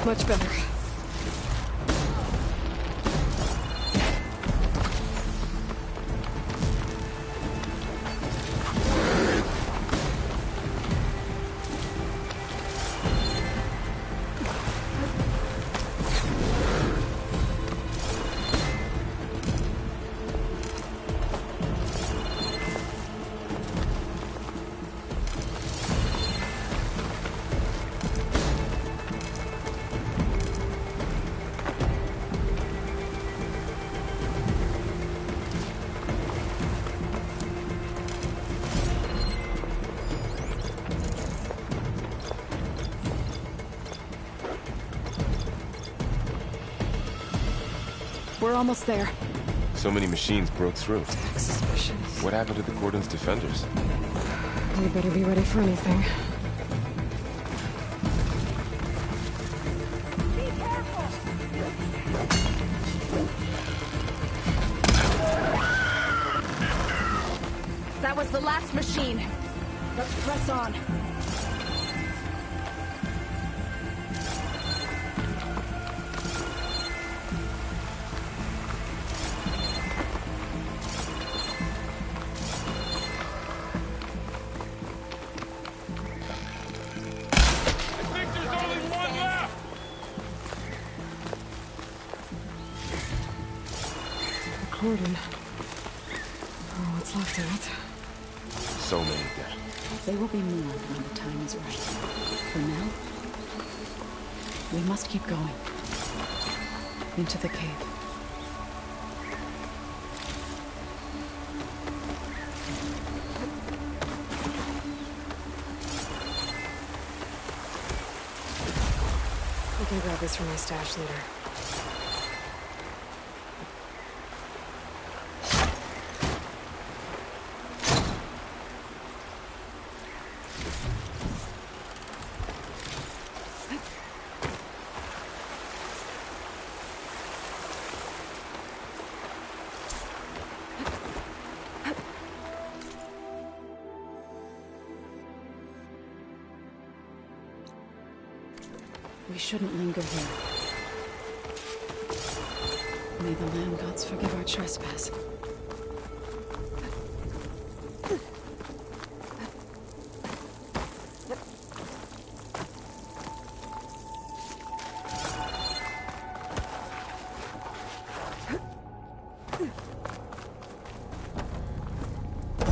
Much better. We're almost there. So many machines broke through. Suspicious. What happened to the Cordon's defenders? We better be ready for anything. the last machine. Let's press on. Cordon. Oh, what's left of it? So many dead. They will be more when the time is right. For now, we must keep going. Into the cave. I can grab this from my stash later. We shouldn't linger here. May the land gods forgive our trespass.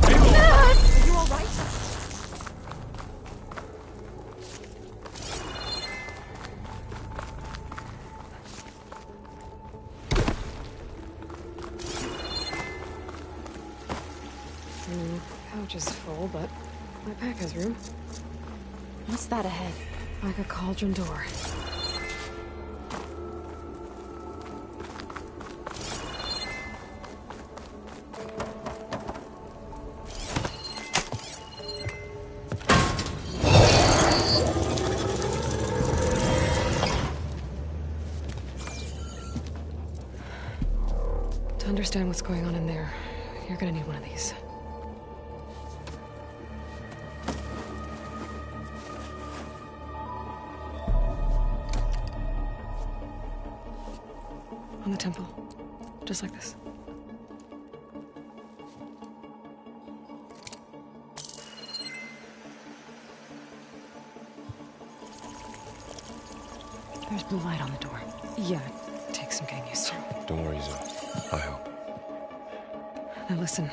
Are you all right? Pouch is full, but my pack has room. What's that ahead? Like a cauldron door. To understand what's going on in there, you're gonna need one of these. On the temple. Just like this. There's blue light on the door. Yeah, it takes some getting used to. Don't worry, Zoe. I help. Now listen.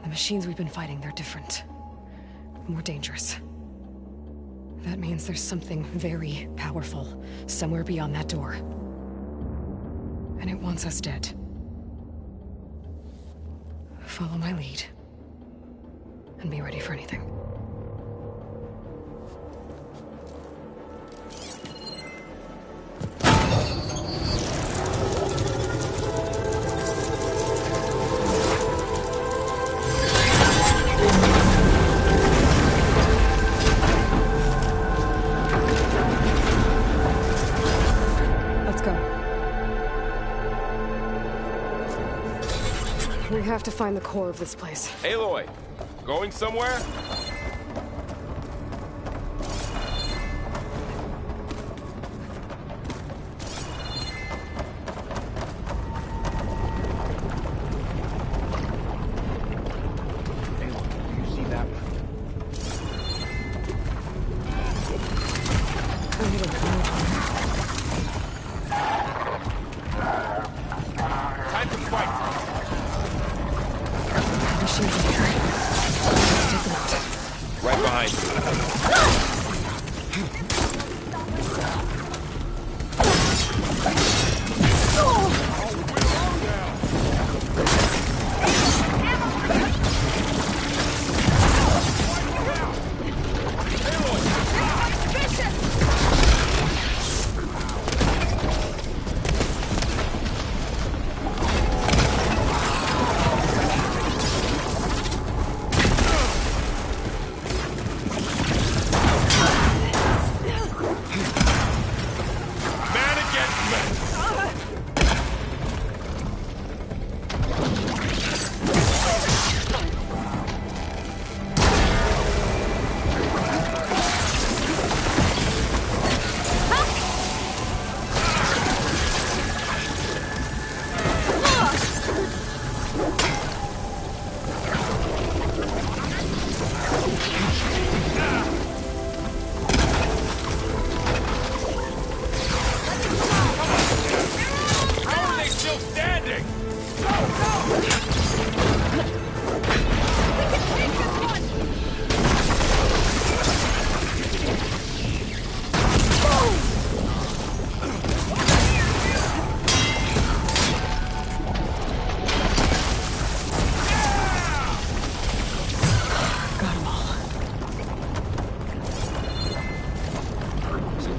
The machines we've been fighting, they're different. More dangerous. That means there's something very powerful somewhere beyond that door. And it wants us dead. Follow my lead. And be ready for anything. We have to find the core of this place. Aloy, going somewhere? Time to fight! Machines in here. Let's take them out. Right behind you.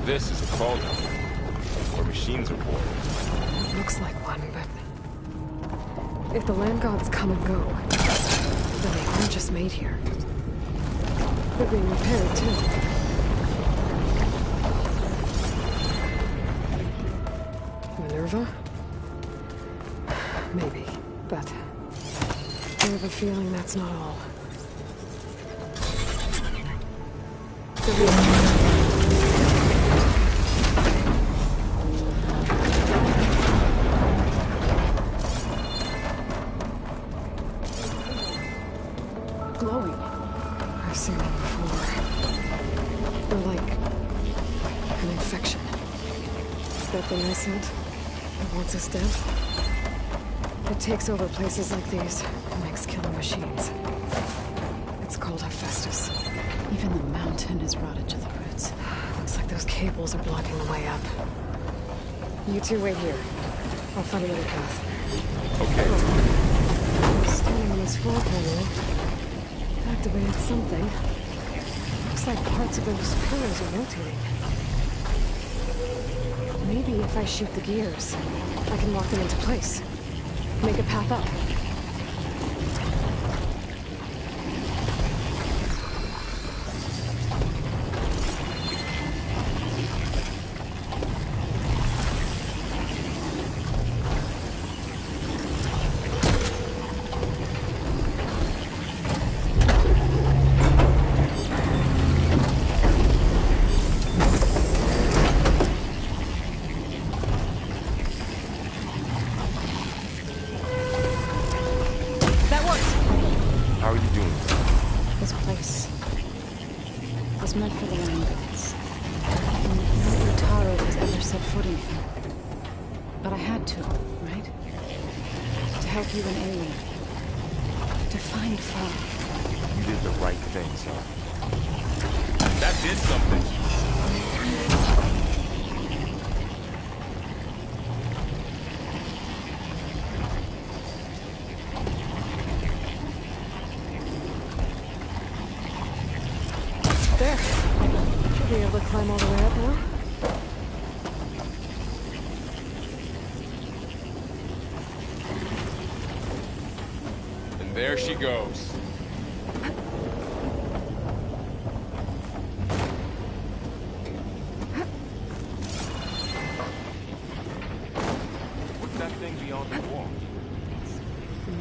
This is a clone hub, where machines are born. Looks like one, but if the land gods come and go, then they aren't just made here. They're being repaired too. Minerva? Maybe, but I have a feeling that's not all. Glowing. I've seen them before. They're like an infection. That thing I sent that wants us dead? It takes over places like these and makes killing machines. It's called Hephaestus. Even the mountain is rotted to the roots. Looks like those cables are blocking the way up. You two wait here. I'll find another path. Okay. Standing on this floor panel activated something. Looks like parts of those pillars are rotating. Maybe if I shoot the gears, I can lock them into place. Make a path up. There. Should be able to climb all the way up now. And there she goes. What's that thing beyond the wall?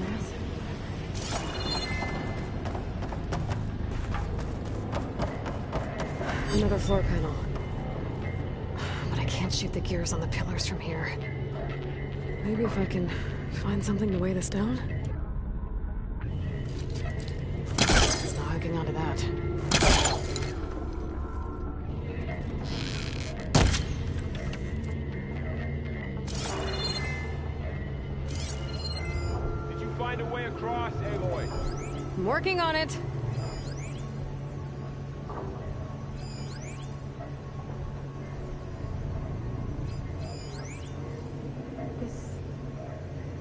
Massive. Another floor panel. But I can't shoot the gears on the pillars from here. Maybe if I can find something to weigh this down? It's not hooking onto that. Did you find a way across, Aloy? I'm working on it.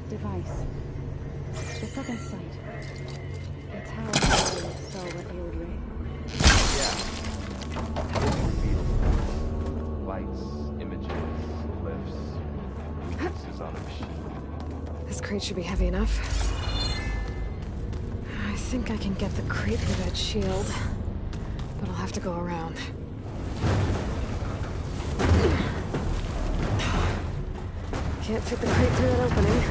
Device. It's up in sight. The tower saw what they would ray. Lights, images, lifts, weaknesses on a machine. This crate should be heavy enough. I think I can get the crate through that shield, but I'll have to go around. Can't fit the crate through that opening.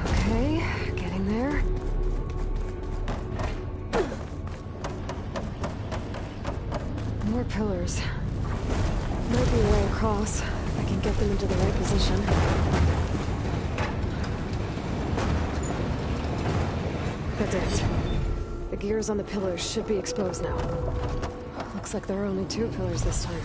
Okay, getting there. More pillars. Might be a way across, if I can get them into the right position. That did it. The gears on the pillars should be exposed now. Looks like there are only 2 pillars this time.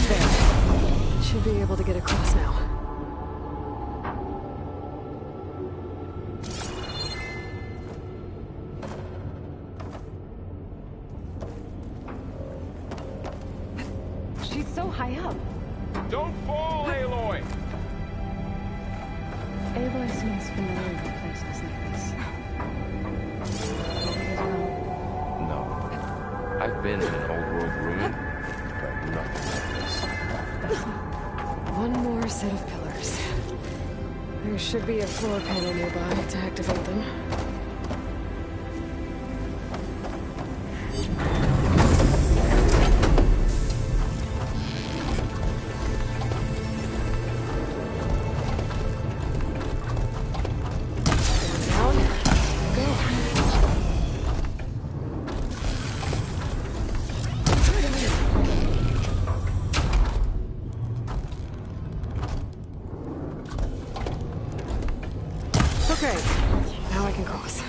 There. Should be able to get across now. Don't fall, Aloy! Aloy seems familiar with places like this. No. I've been in an old world ruin, but nothing like this. One more set of pillars. There should be a floor panel nearby to activate them. Okay, now I can cross.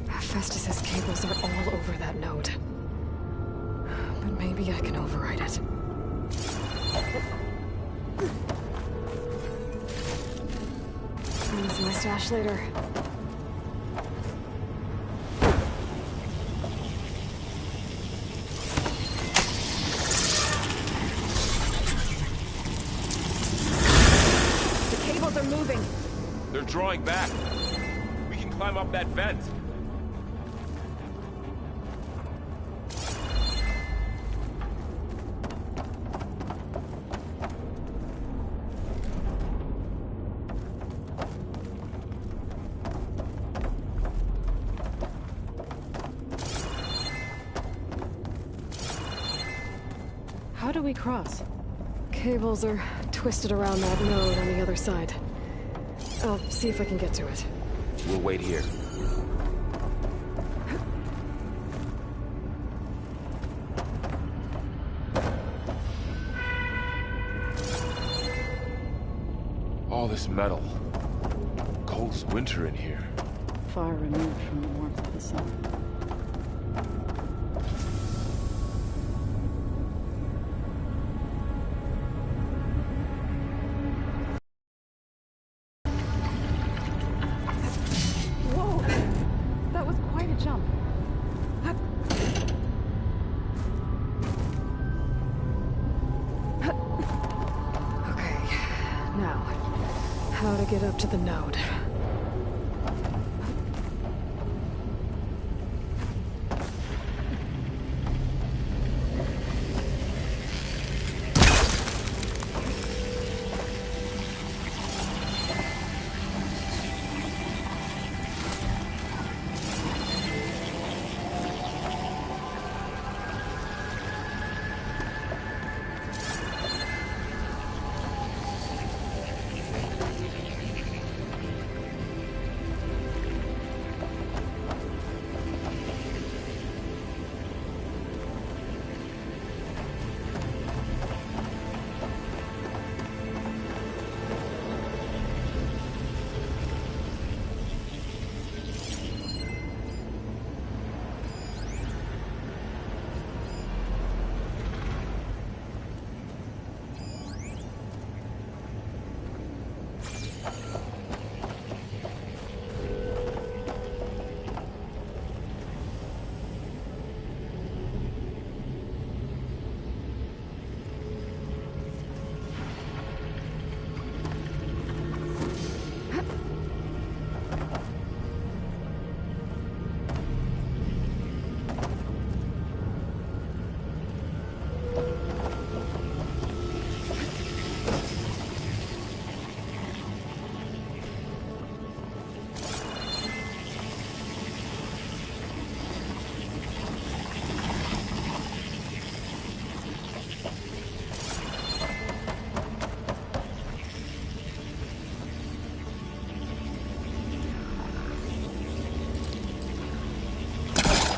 Festus's cables are all over that node. But maybe I can override it. Use my stash later. The cables are moving. They're drawing back. We can climb up that vent. How do we cross? Cables are twisted around that node on the other side. I'll see if I can get to it. We'll wait here. All this metal. Cold as winter in here. Far removed from the warmth of the sun. Whoa! That was quite a jump. Okay, now, how to get up to the node.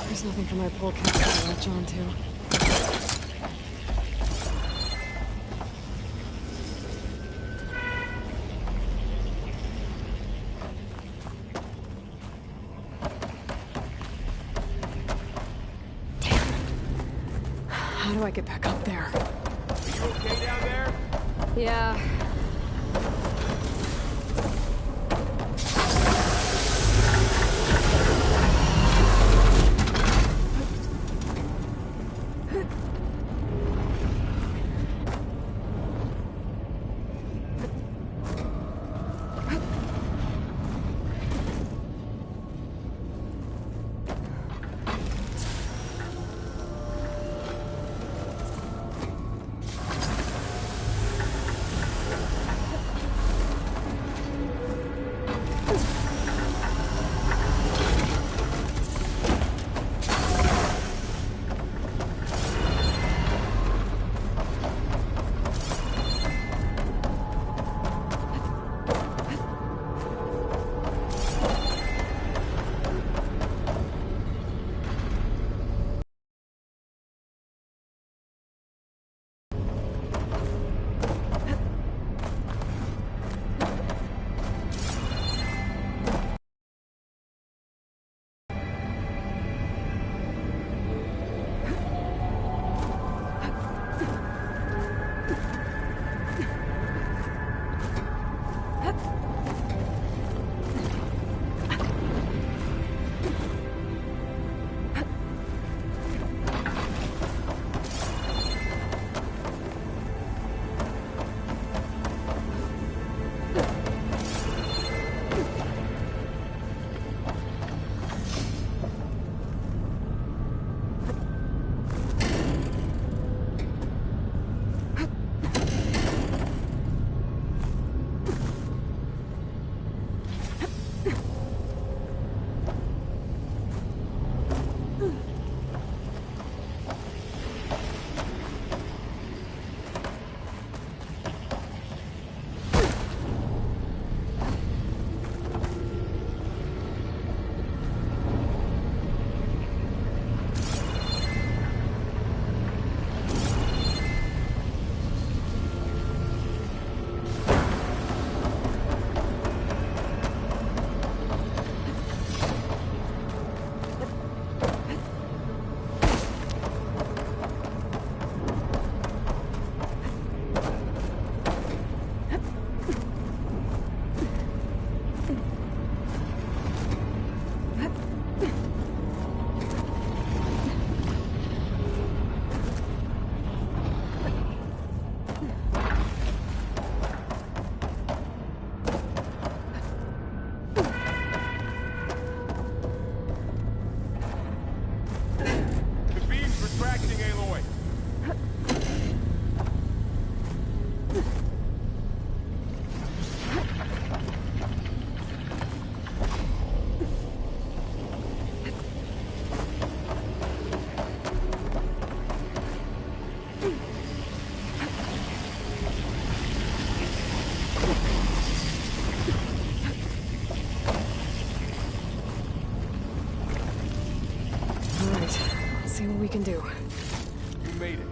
There's nothing for my pole cap to latch onto. How do I get back up there? okay down there? Yeah. See what we can do. You made it.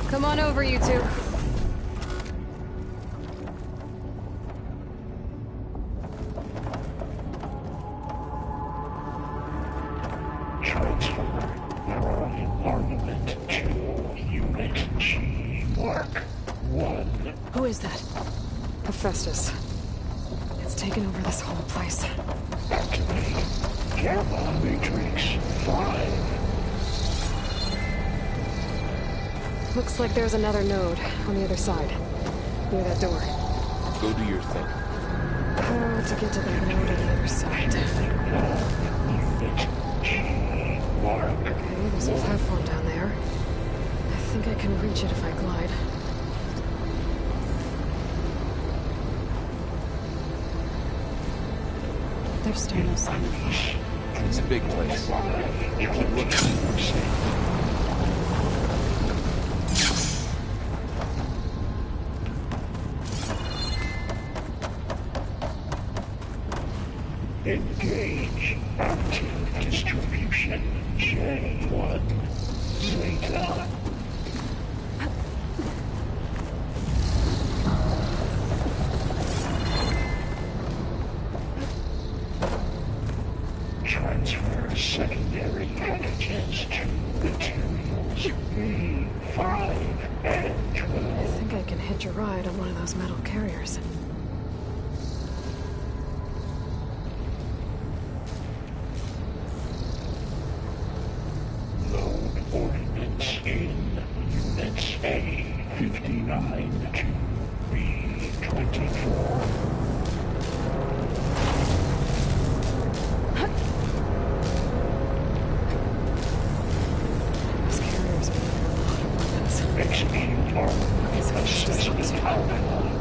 Come on over, you two. Who is that? Hephaestus. It's taken over this whole place. Activate Gamma Matrix 5. Looks like there's another node on the other side, near that door. Go do your thing. How to get to that node on the other side? Okay, there's a platform down there. I think I can reach it if I glide. There's still no sign. It's a big place. Keep looking. Engage active distribution J1 Zeta. secondary packages to materials B5 and 12. I think I can hitch a ride on one of those metal carriers. Load ordnance in Units A59 to B24. Execute armament assessment outline.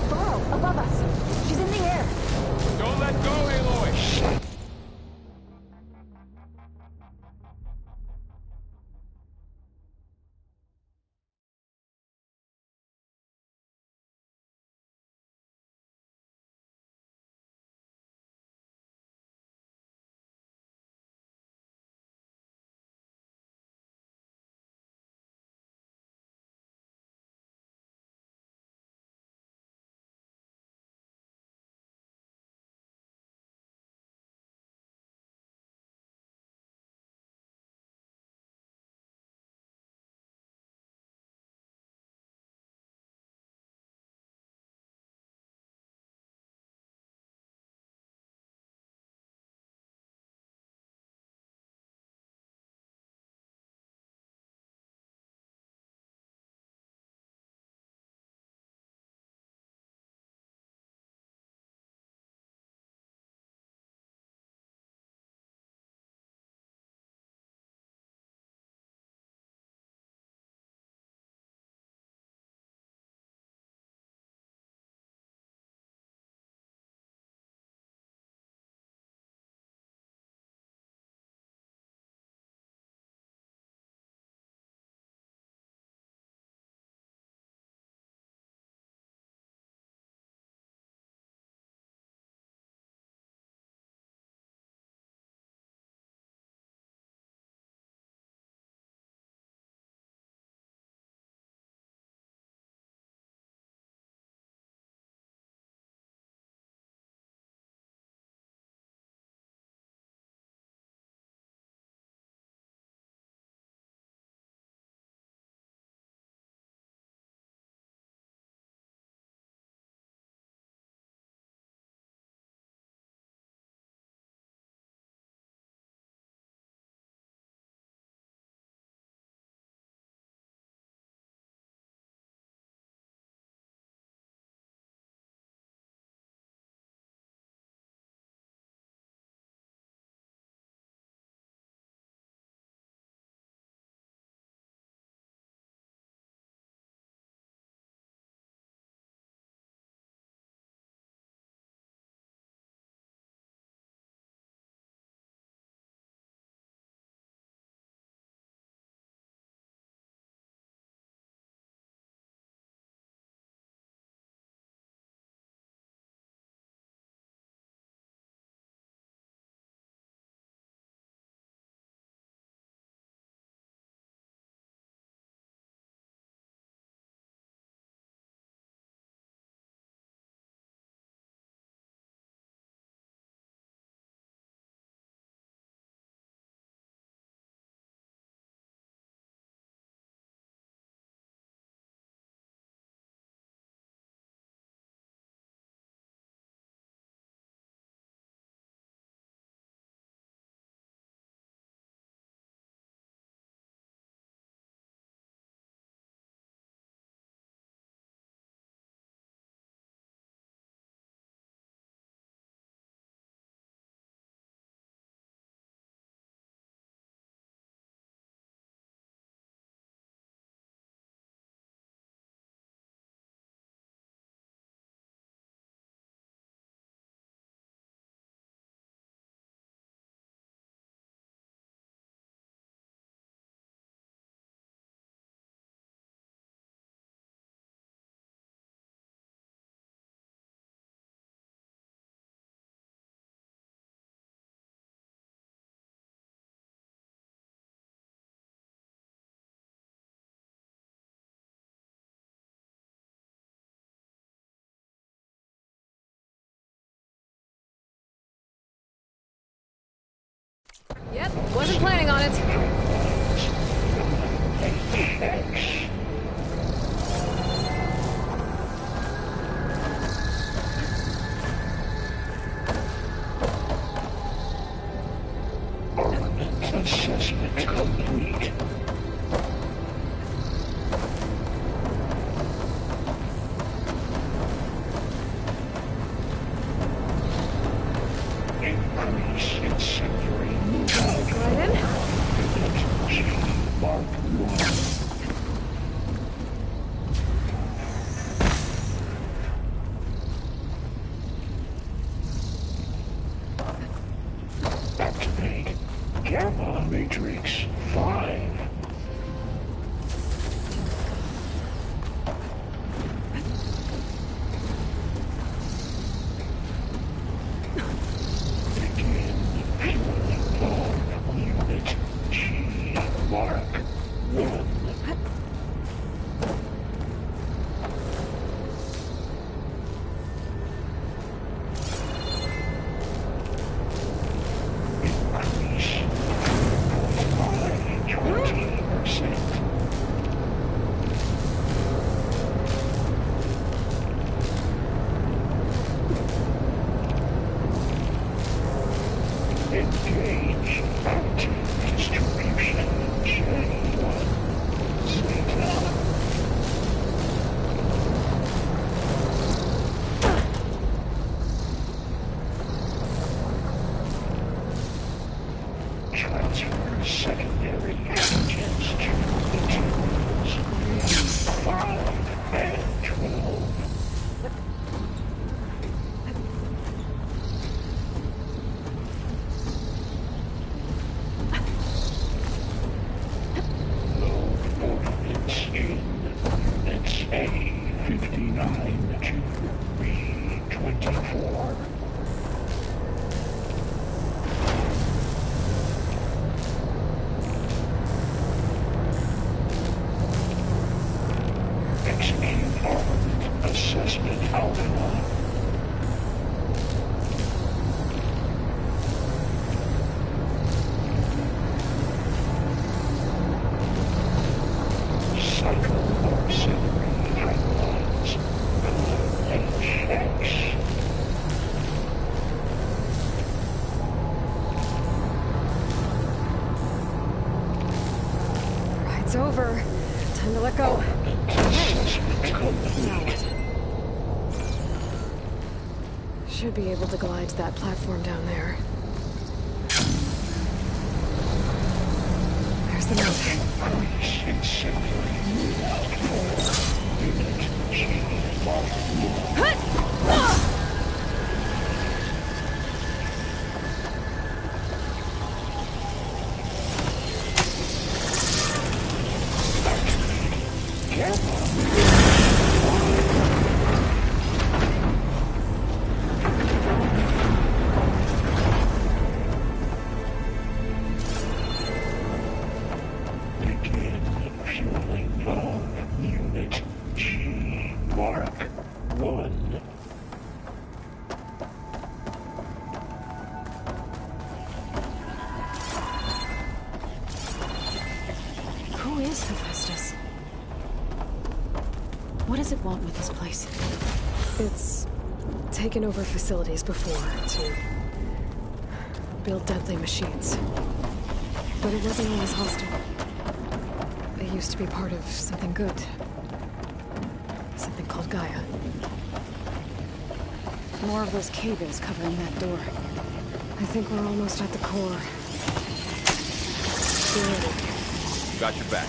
Burrow, above us. She's in the air. Don't let go, Aloy! Wasn't planning on it. Assessment complete. Increase incendiary movement. Right in. Mark 1. Activate. Gamma Matrix 5. Begin fueling on Unit G. Mark 1. Increase 20%. Engage active distribution J1. Zeta. Transfer secondary engines to materials 5 and 12. Low ordnance in Units A-59 to B-24. Execute armament assessment alpha. Cycle auxiliary pipelines. HX. Ride's over. Time to let go. Now what? Should be able to glide to that platform down there. There's the note. Begin fueling of Unit G. Mark 1. Who is Hephaestus? What does it want with this place? It's taken over facilities before to build deadly machines. But it wasn't always hostile. It used to be part of something good. Something called Gaia. More of those cables covering that door. I think we're almost at the core. Be ready. Got your back.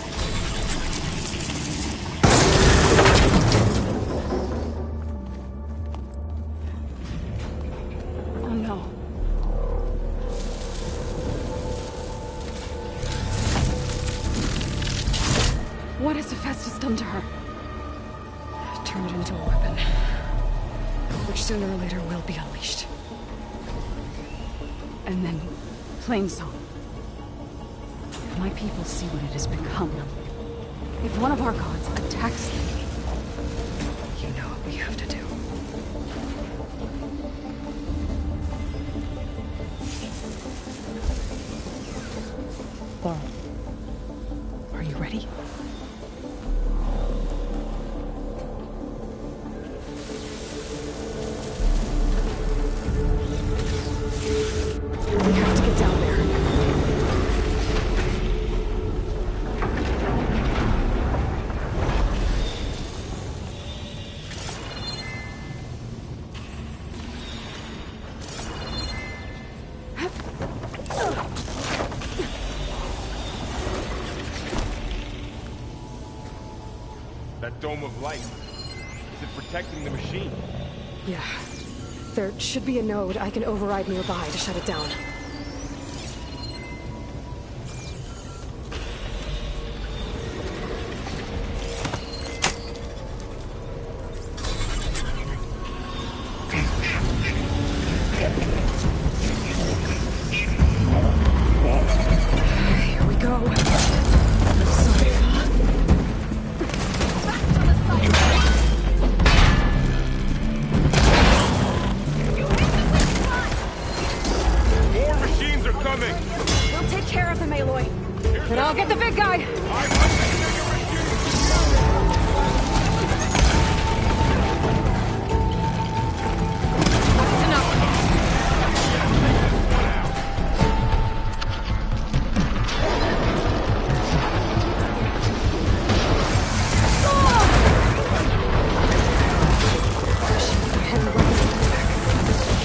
Oh no. What has Hephaestus done to her? Turn it into a weapon. Which sooner or later will be unleashed. And then, Plainsong. If my people see what it has become, if one of our gods attacks them, you know what we have to do. That dome of light. Is it protecting the machine? Yeah. There should be a node I can override nearby to shut it down. Here we go. More machines are coming! We'll take care of him, Aloy. And I'll get the big guy!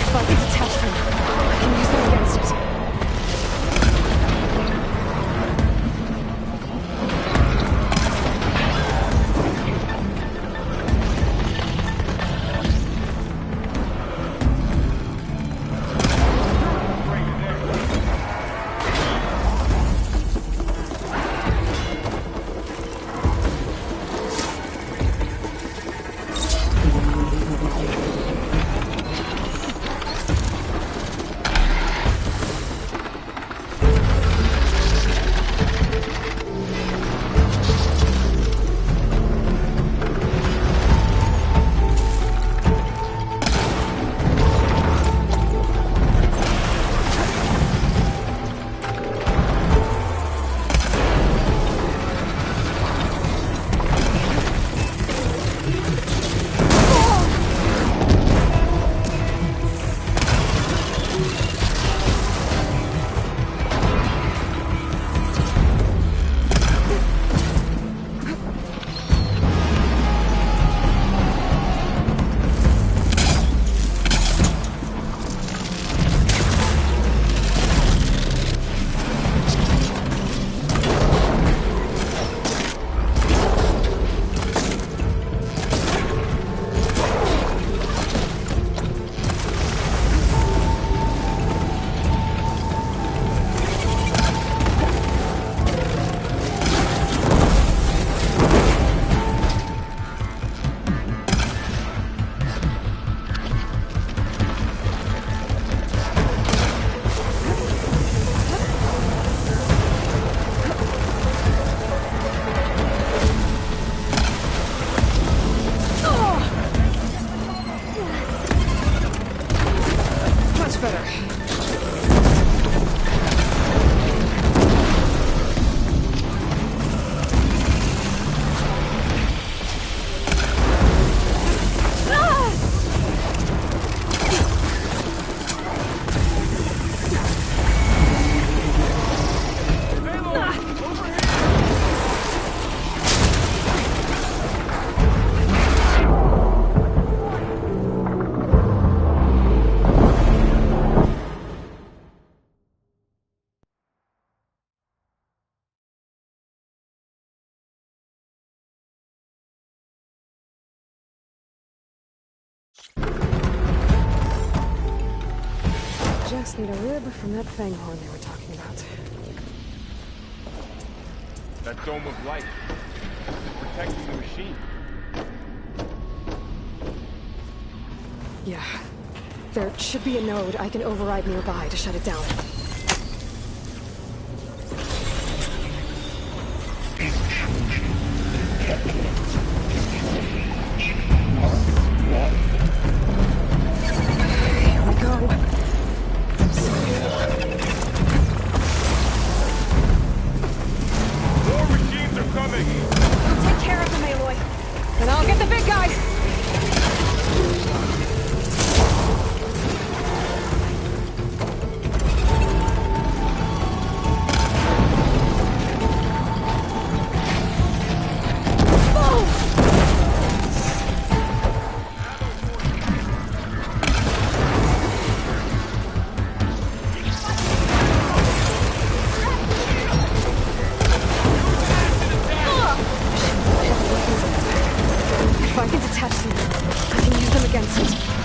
If I can detach them, I can use them against it. Much better. Just need a rib from that fanghorn they were talking about. That dome of light. Is it protecting the machine? Yeah. There should be a node I can override nearby to shut it down. Here we go. More machines are coming! We'll take care of him, Aloy. And I'll get the big guy! attach them. I can use them against it.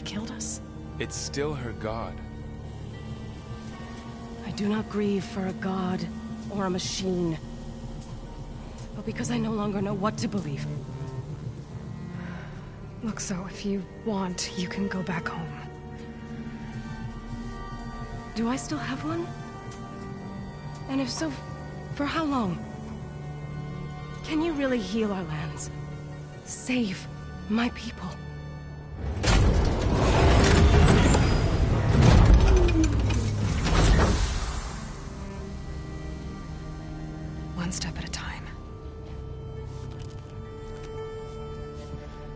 killed us? It's still her god. I do not grieve for a god or a machine, but because I no longer know what to believe. Look, so if you want, you can go back home. Do I still have one? And if so, for how long? Can you really heal our lands? Save my people? One step at a time.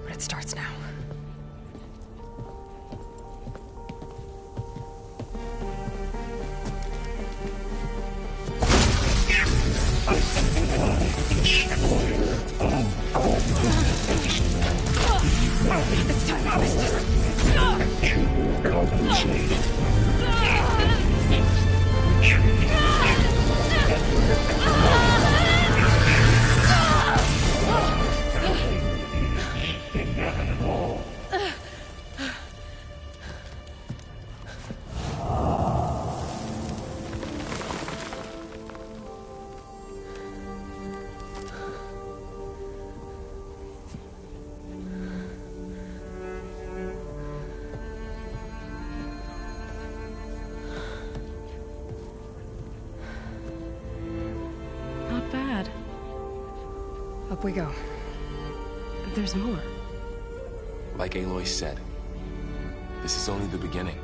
But it starts now. This time I missed it. Not bad. Up we go. There's more. Like Aloy said, this is only the beginning.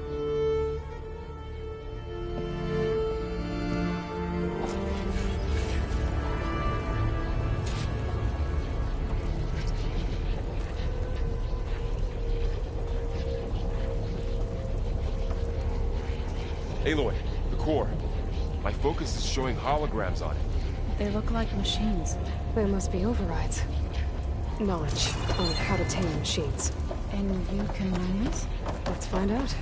Aloy, the core. My focus is showing holograms on it. They look like machines. There must be overrides. Knowledge on how to tame machines. And you can learn this? Let's find out.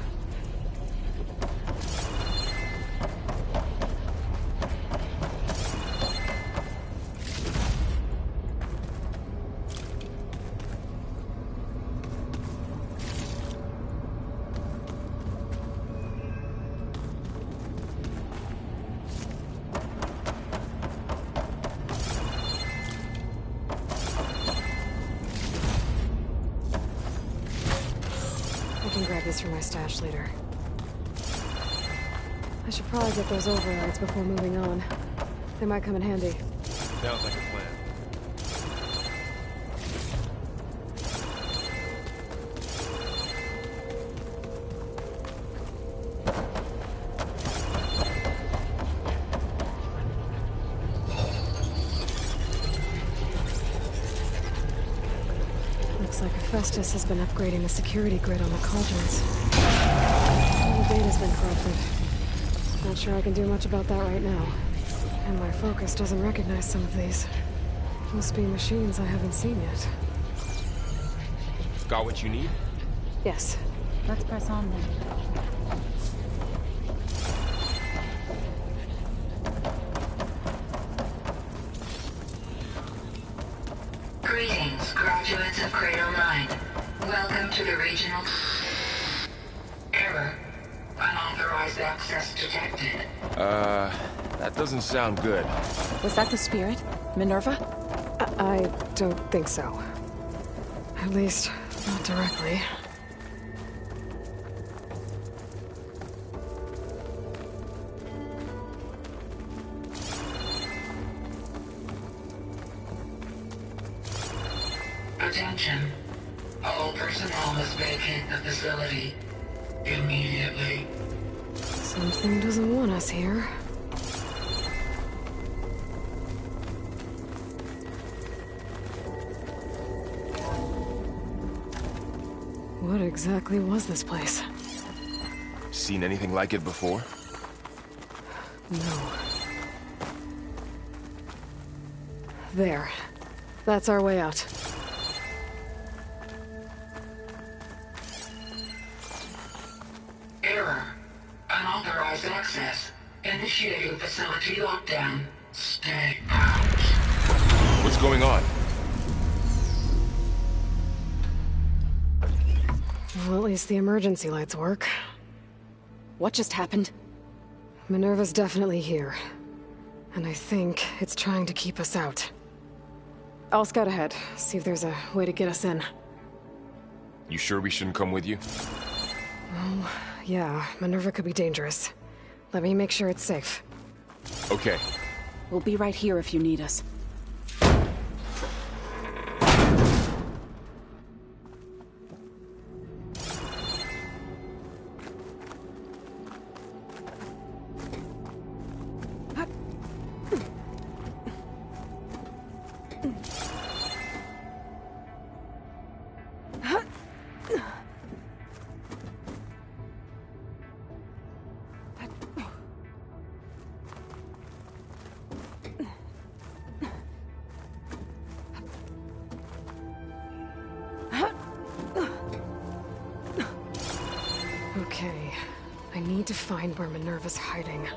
I can grab this from my stash later. I should probably get those overrides before moving on. They might come in handy. Sounds like a plan. Looks like Hephaestus has been upgrading the security grid on the cauldrons. All the data's been corrupted. Not sure I can do much about that right now. And my focus doesn't recognize some of these. Must be machines I haven't seen yet. Got what you need? Yes. Let's press on then. Greetings, graduates of Cradle 9. Welcome to the regional... Error. Unauthorized access detected. That doesn't sound good. Was that the spirit? Minerva? I don't think so. At least, not directly. Attention. All personnel must vacate the facility immediately. Something doesn't want us here. What exactly was this place? Seen anything like it before? No. There. That's our way out. Error. Unauthorized access. Initiating facility lockdown. Stay out. What's going on? Well, at least the emergency lights work. What just happened? Minerva's definitely here. And I think it's trying to keep us out. I'll scout ahead, see if there's a way to get us in. You sure we shouldn't come with you? Well, yeah, Minerva could be dangerous. Let me make sure it's safe. Okay. We'll be right here if you need us. Okay, I need to find where Minerva's hiding.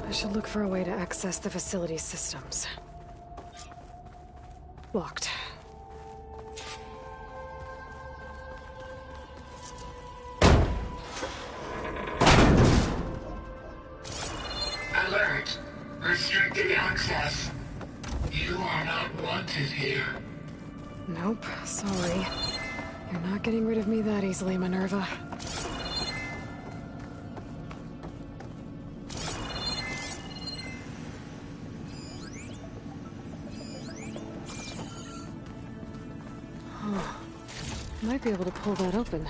I should look for a way to access the facility's systems. Locked. Alert. Restricted access. You are not wanted here. Nope, sorry. You're not getting rid of me that easily, Minerva. Huh. Might be able to pull that open.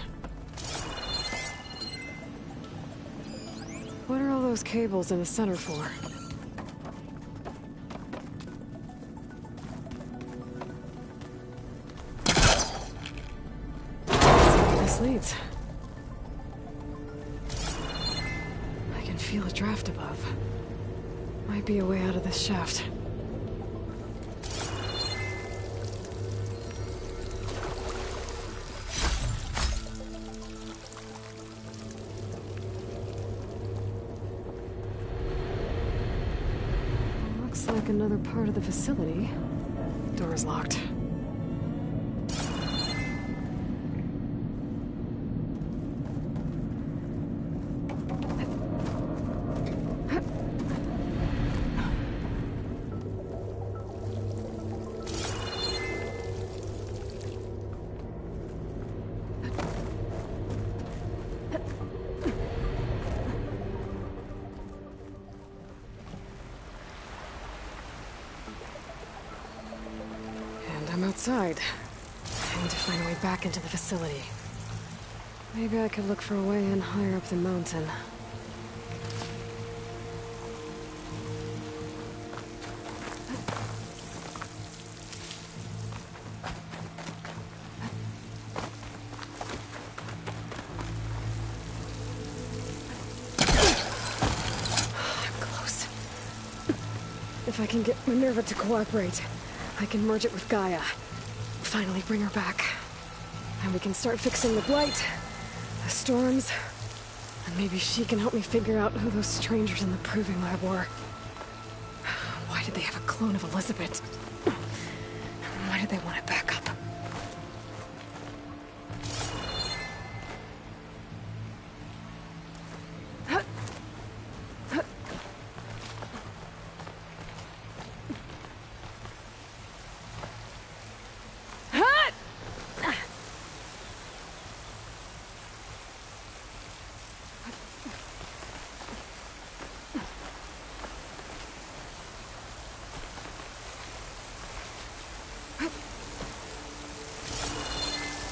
What are all those cables in the center for? Leads. I can feel a draft above. Might be a way out of this shaft. Looks like another part of the facility. Door's locked. I'm outside. I need to find a way back into the facility. Maybe I could look for a way in higher up the mountain. Close. If I can get Minerva to cooperate, I can merge it with Gaia. Finally bring her back. And we can start fixing the blight, the storms, and maybe she can help me figure out who those strangers in the proving lab were. Why did they have a clone of Elizabeth? Why did they want it back up?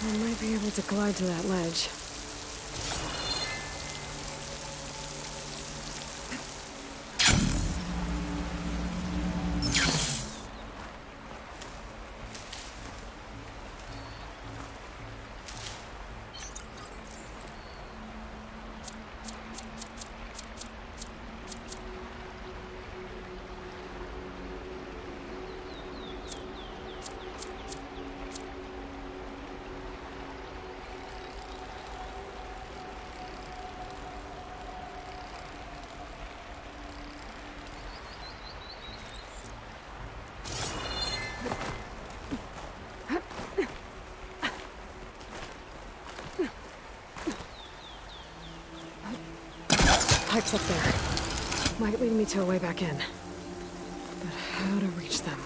I might be able to glide to that ledge. pipes up there. Might lead me to a way back in. But how to reach them?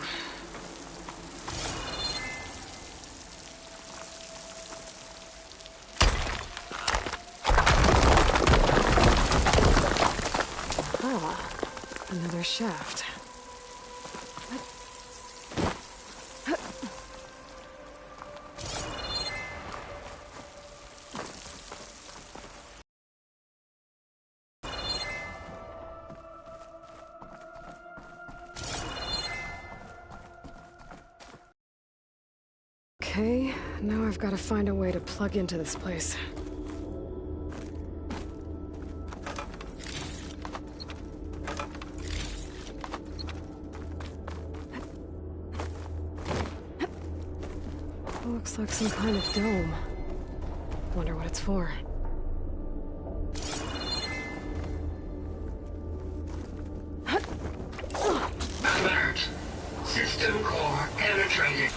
Ah, another shaft. Okay, now I've got to find a way to plug into this place. Looks like some kind of dome. Wonder what it's for. Alert! System core penetrated.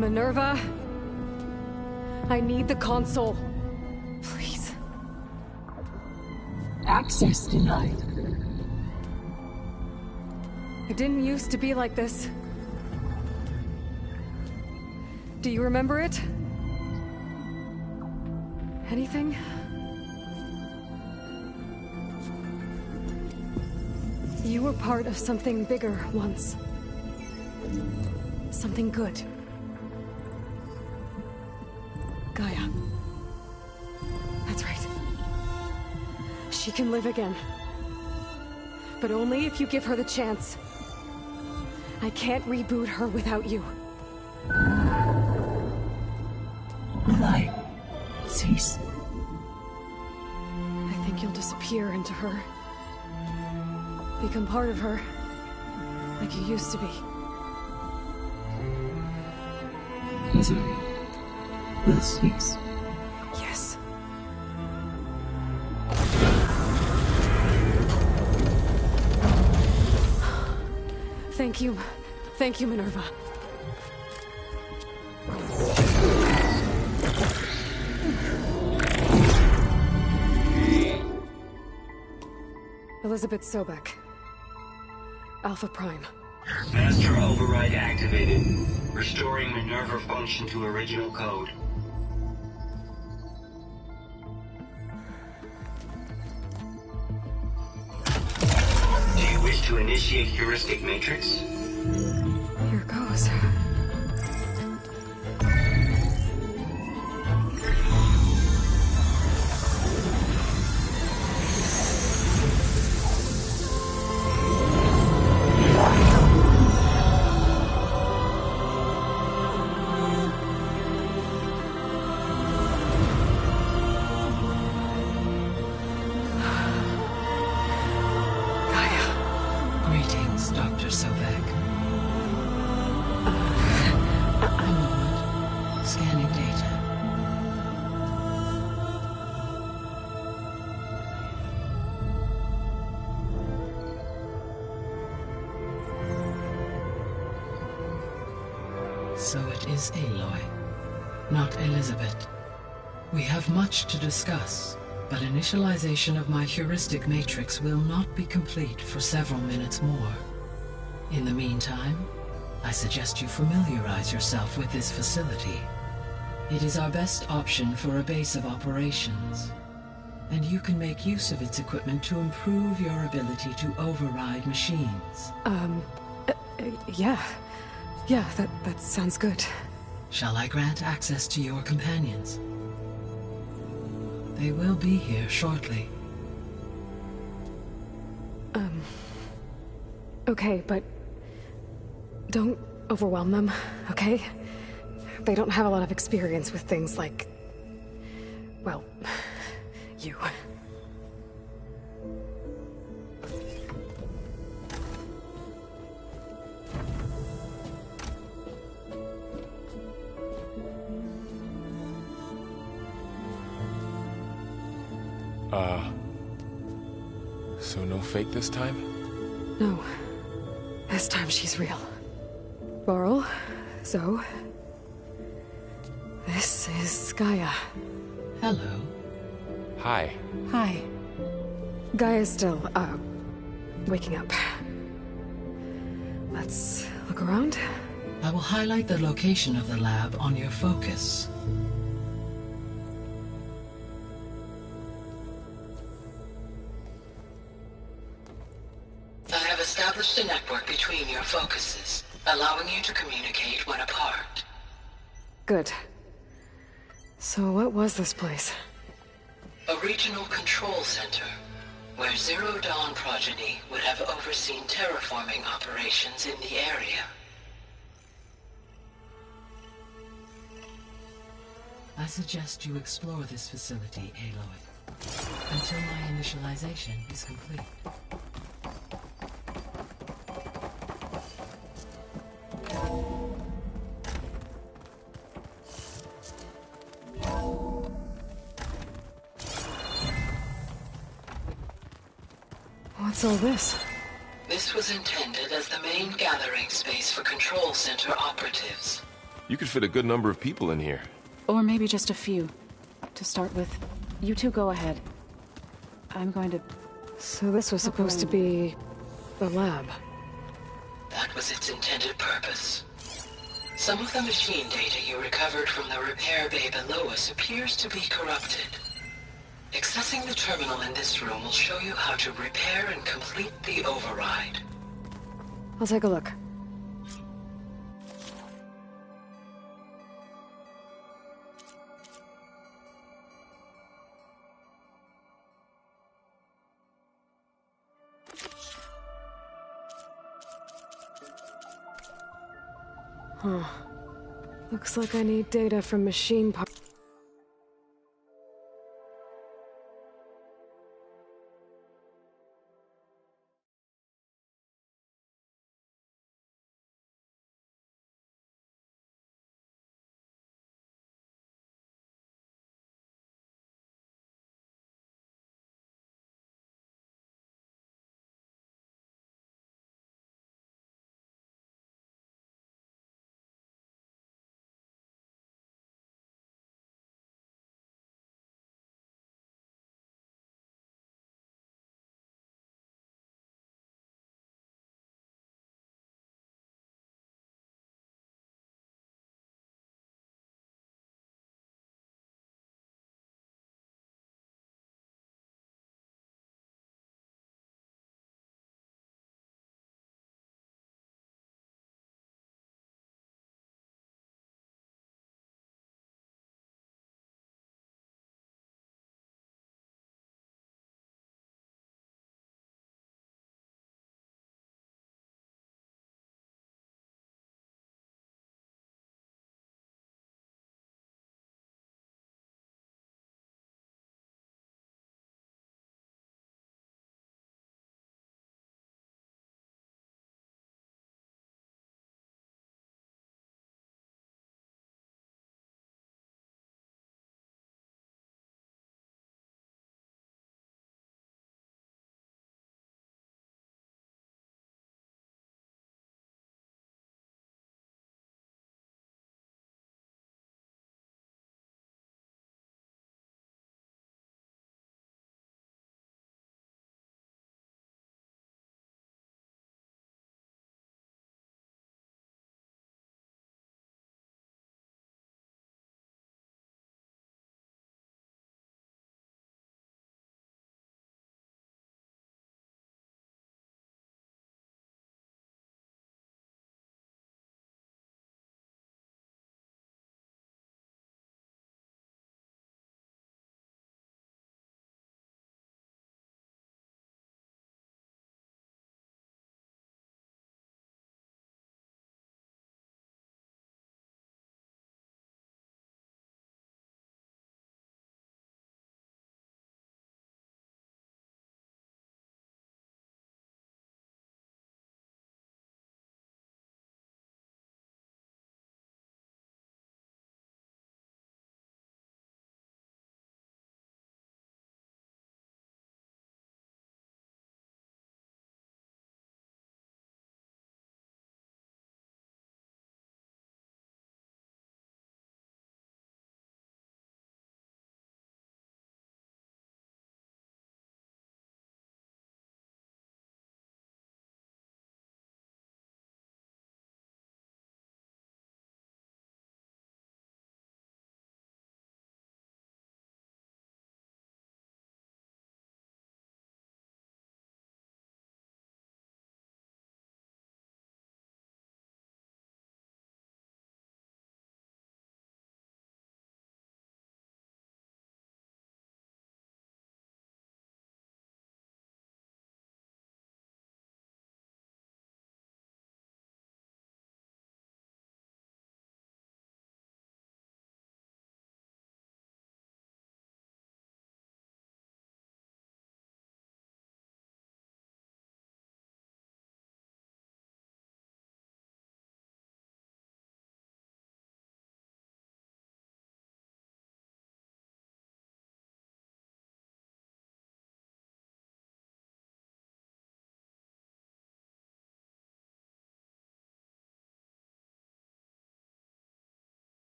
Minerva, I need the console. Please. Access denied. It didn't used to be like this. Do you remember it? Anything? You were part of something bigger once. Something good. Gaia. That's right. She can live again. But only if you give her the chance. I can't reboot her without you. Will I cease? I think you'll disappear into her. Become part of her. Like you used to be. Misery will cease. Yes. Thank you. Thank you, Minerva. Elizabeth Sobek. Alpha Prime. Master override activated. Restoring Minerva function to original code. Do you wish to initiate heuristic matrix? Here goes. Greetings, Dr. Sobek. I'm Lord. Scanning data. So it is Aloy, not Elizabeth. We have much to discuss, but initialization of my heuristic matrix will not be complete for several minutes more. In the meantime, I suggest you familiarize yourself with this facility. It is our best option for a base of operations, and you can make use of its equipment to improve your ability to override machines. Yeah. Yeah, that sounds good. Shall I grant access to your companions? They will be here shortly. Okay, but don't overwhelm them, okay? They don't have a lot of experience with things like, well, you. So no fake this time? No. This time she's real. Laurel, Zoe. This is Gaia. Hello. Hi. Hi. Gaia's still, waking up. Let's look around. I will highlight the location of the lab on your focus. I have established a network between your focuses, allowing you to communicate when apart. Good. So what was this place? A regional control center, where Zero Dawn progeny would have overseen terraforming operations in the area. I suggest you explore this facility, Aloy, until my initialization is complete. What's all this? This was intended as the main gathering space for control center operatives. You could fit a good number of people in here. Or maybe just a few. To start with, you two go ahead. I'm going to... So this was supposed to be... the lab. That was its intended purpose. Some of the machine data you recovered from the repair bay below us appears to be corrupted. Accessing the terminal in this room will show you how to repair and complete the override. I'll take a look. Huh. Looks like I need data from machine parts.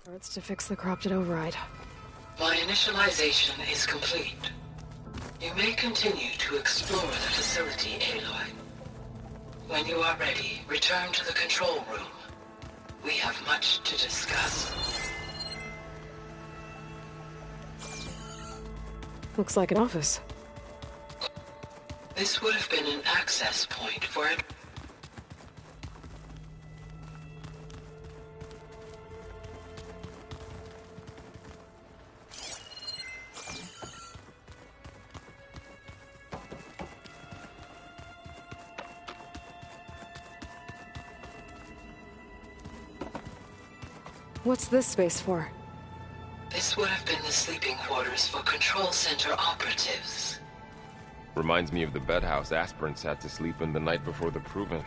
Parts to fix the corrupted override. My initialization is complete. You may continue to explore the facility, Aloy. When you are ready, return to the control room. We have much to discuss. Looks like an office. This would have been an access point for it. What's this space for? This would have been the sleeping quarters for Control Center operatives. Reminds me of the bedhouse aspirants had to sleep in the night before the proving.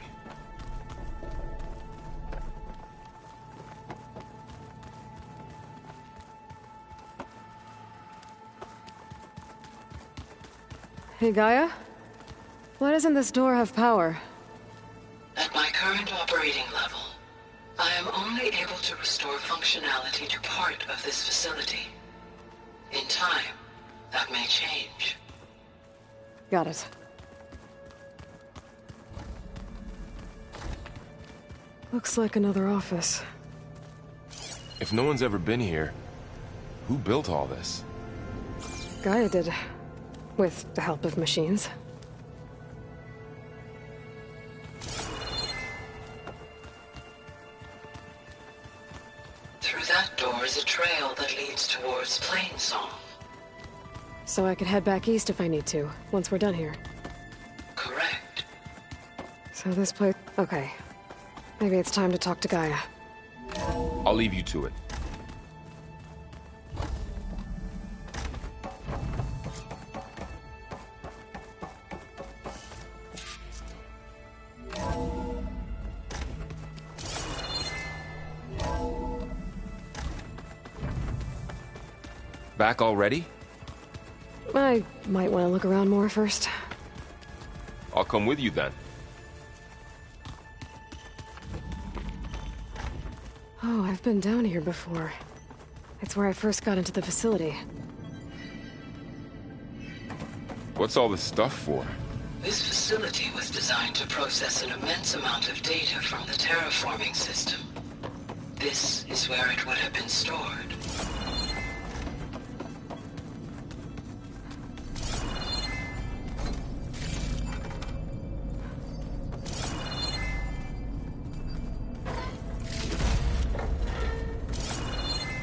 Hey, Gaia? Why doesn't this door have power? At my current operating level, I am only able to restore functionality to part of this facility. In time, that may change. Got it. Looks like another office. If no one's ever been here, who built all this? Gaia did. With the help of machines. Through that door is a trail that leads towards Plainsong. So I could head back east if I need to, once we're done here. Correct. So this place... Okay. Maybe it's time to talk to Gaia. I'll leave you to it. Back already? I might want to look around more first. I'll come with you then. Oh, I've been down here before. It's where I first got into the facility. What's all this stuff for? This facility was designed to process an immense amount of data from the terraforming system. This is where it would have been stored.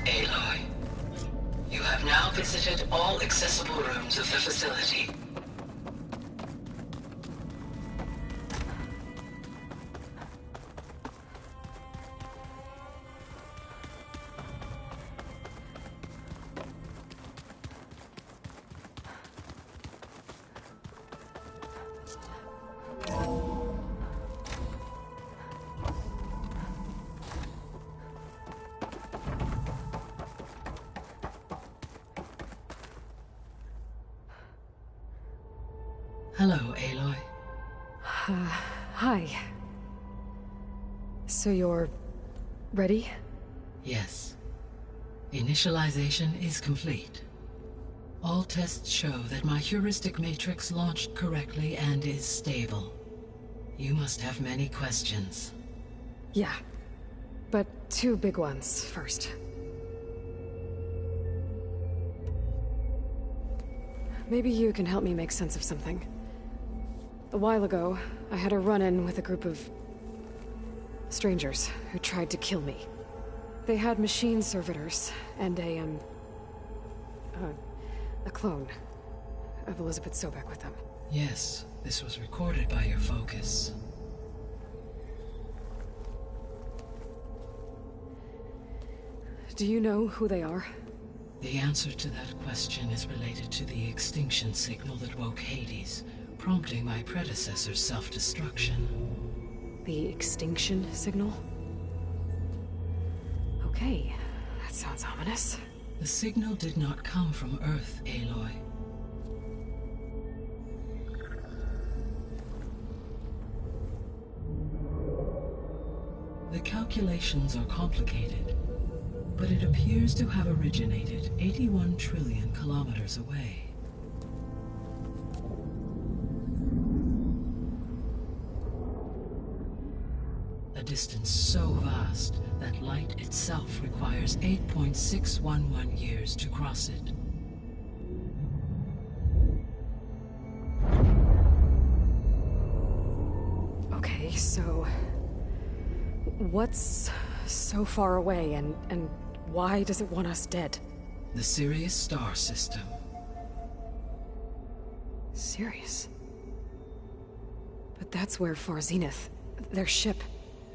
Aloy, you have now visited all accessible rooms of the facility. Hello, Aloy. Hi. So you're... ready? Yes. Initialization is complete. All tests show that my heuristic matrix launched correctly and is stable. You must have many questions. Yeah. But two big ones first. Maybe you can help me make sense of something. A while ago, I had a run-in with a group of... strangers who tried to kill me. They had machine servitors and a clone of Elizabeth Sobek with them. Yes, this was recorded by your focus. Do you know who they are? The answer to that question is related to the extinction signal that woke Hades, prompting my predecessor's self-destruction. The extinction signal? Okay, that sounds ominous. The signal did not come from Earth, Aloy. The calculations are complicated, but it appears to have originated 81 trillion kilometers away. A distance so vast that light itself requires 8.611 years to cross it. Okay, so what's so far away, and why does it want us dead? The Sirius star system. Sirius? But that's where Far Zenith, their ship...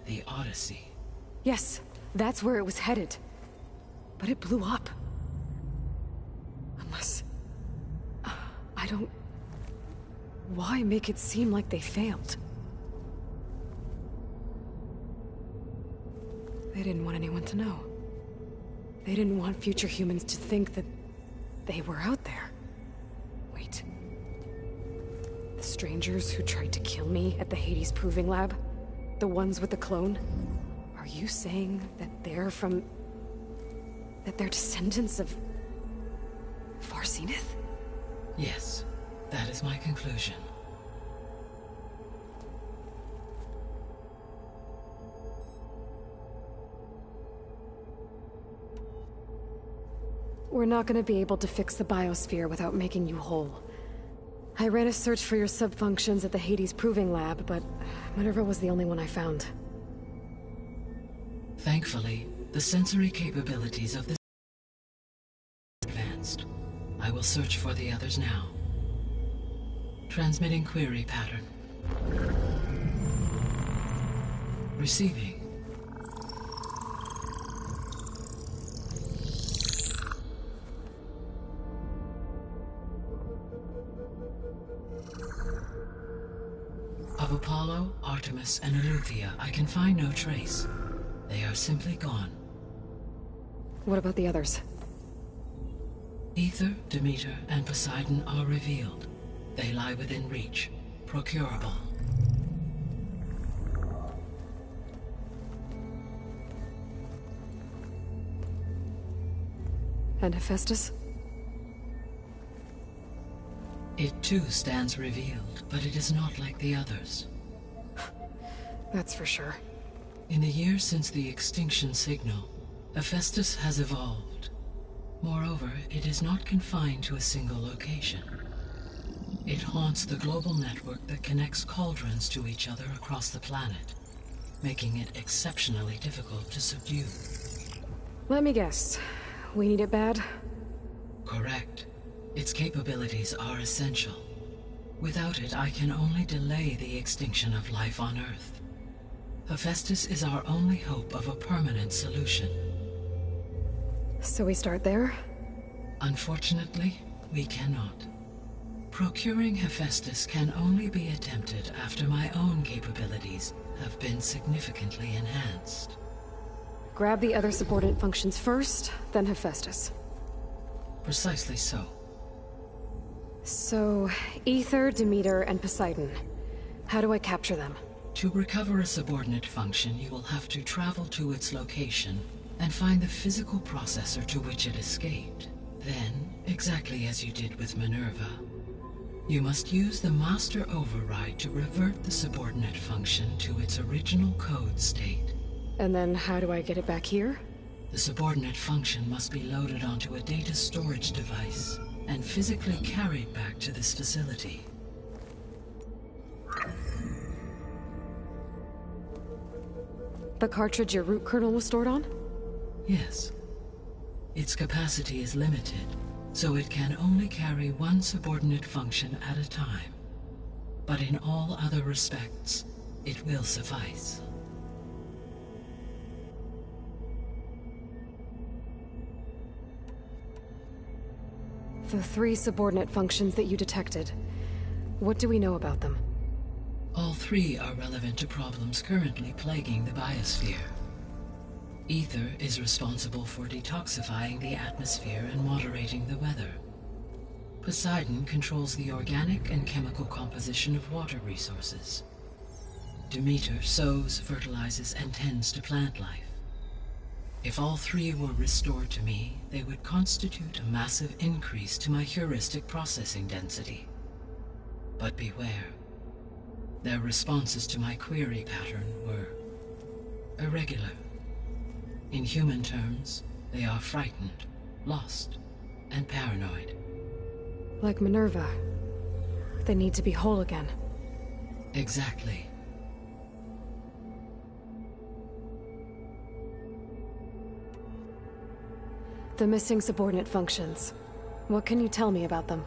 The Odyssey. Yes, that's where it was headed. But it blew up. Unless... I don't... Why make it seem like they failed? They didn't want anyone to know. They didn't want future humans to think that they were out there. Wait. The strangers who tried to kill me at the Hades Proving Lab? The ones with the clone? Are you saying that they're from... that they're descendants of... Far Zenith? Yes, that is my conclusion. We're not gonna be able to fix the biosphere without making you whole. I ran a search for your subfunctions at the Hades Proving Lab, but Minerva was the only one I found. Thankfully, the sensory capabilities of this advanced. I will search for the others now. Transmitting query pattern. Receiving. Of Apollo, Artemis, and Eleuthia, I can find no trace. They are simply gone. What about the others? Ether, Demeter, and Poseidon are revealed. They lie within reach, procurable. And Hephaestus? It too stands revealed, but it is not like the others. That's for sure. In the years since the extinction signal, Hephaestus has evolved. Moreover, it is not confined to a single location. It haunts the global network that connects cauldrons to each other across the planet, making it exceptionally difficult to subdue. Let me guess. We need it bad? Correct. Its capabilities are essential. Without it, I can only delay the extinction of life on Earth. Hephaestus is our only hope of a permanent solution. So we start there? Unfortunately, we cannot. Procuring Hephaestus can only be attempted after my own capabilities have been significantly enhanced. Grab the other subordinate functions first, then Hephaestus. Precisely so. So, Ether, Demeter, and Poseidon. How do I capture them? To recover a subordinate function, you will have to travel to its location and find the physical processor to which it escaped. Then, exactly as you did with Minerva, you must use the master override to revert the subordinate function to its original code state. And then how do I get it back here? The subordinate function must be loaded onto a data storage device and physically carried back to this facility. The cartridge your root kernel was stored on? Yes. Its capacity is limited, so it can only carry one subordinate function at a time. But in all other respects, it will suffice. The 3 subordinate functions that you detected. What do we know about them? All 3 are relevant to problems currently plaguing the biosphere. Ether is responsible for detoxifying the atmosphere and moderating the weather. Poseidon controls the organic and chemical composition of water resources. Demeter sows, fertilizes, and tends to plant life. If all three were restored to me, they would constitute a massive increase to my heuristic processing density. But beware. Their responses to my query pattern were irregular. In human terms, they are frightened, lost, and paranoid. Like Minerva. They need to be whole again. Exactly. The missing subordinate functions. What can you tell me about them?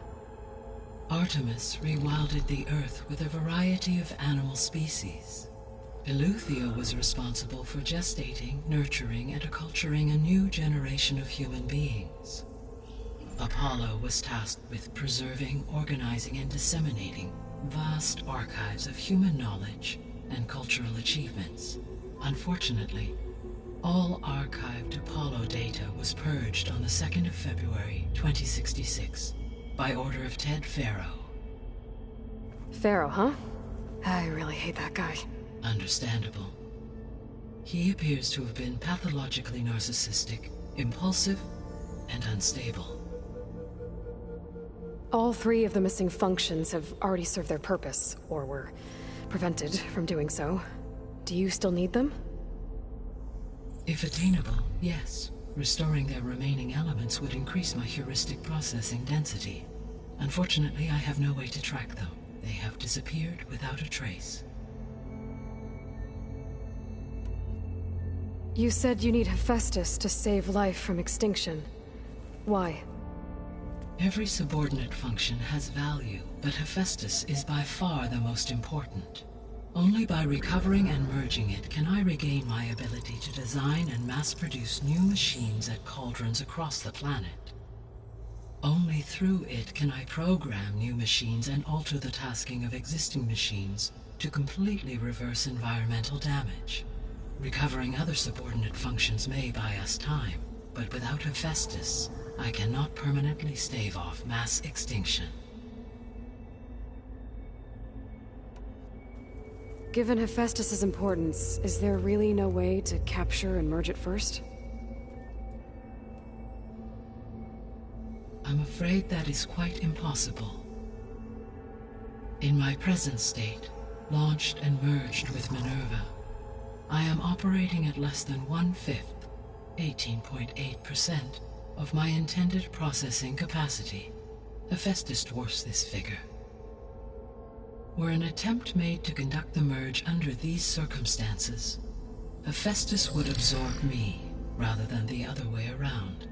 Artemis rewilded the Earth with a variety of animal species. Eleuthia was responsible for gestating, nurturing, and acculturating a new generation of human beings. Apollo was tasked with preserving, organizing, and disseminating vast archives of human knowledge and cultural achievements. Unfortunately, all archived Apollo data was purged on the 2nd of February, 2066, by order of Ted Farrow. Farrow, huh? I really hate that guy. Understandable. He appears to have been pathologically narcissistic, impulsive, and unstable. All three of the missing functions have already served their purpose, or were prevented from doing so. Do you still need them? If attainable, yes. Restoring their remaining elements would increase my heuristic processing density. Unfortunately, I have no way to track them. They have disappeared without a trace. You said you need Hephaestus to save life from extinction. Why? Every subordinate function has value, but Hephaestus is by far the most important. Only by recovering and merging it can I regain my ability to design and mass-produce new machines at cauldrons across the planet. Only through it can I program new machines and alter the tasking of existing machines to completely reverse environmental damage. Recovering other subordinate functions may buy us time, but without Hephaestus, I cannot permanently stave off mass extinction. Given Hephaestus's importance, is there really no way to capture and merge it first? I'm afraid that is quite impossible. In my present state, launched and merged with Minerva, I am operating at less than 1/5, 18.8%, of my intended processing capacity. Hephaestus dwarfs this figure. Were an attempt made to conduct the merge under these circumstances, Hephaestus would absorb me, rather than the other way around.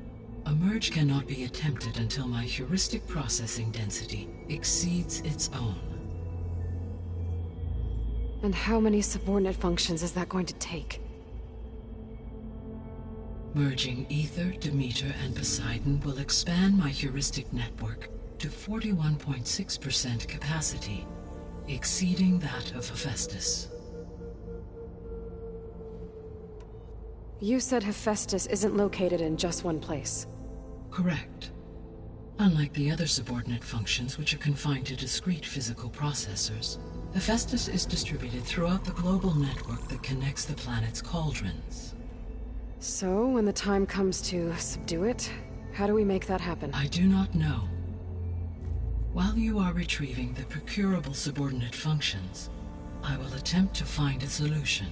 A merge cannot be attempted until my heuristic processing density exceeds its own. And how many subordinate functions is that going to take? Merging Ether, Demeter, and Poseidon will expand my heuristic network to 41.6% capacity, exceeding that of Hephaestus. You said Hephaestus isn't located in just one place. Correct. Unlike the other subordinate functions, which are confined to discrete physical processors, Hephaestus is distributed throughout the global network that connects the planet's cauldrons. So, when the time comes to subdue it, how do we make that happen? I do not know. While you are retrieving the procurable subordinate functions, I will attempt to find a solution.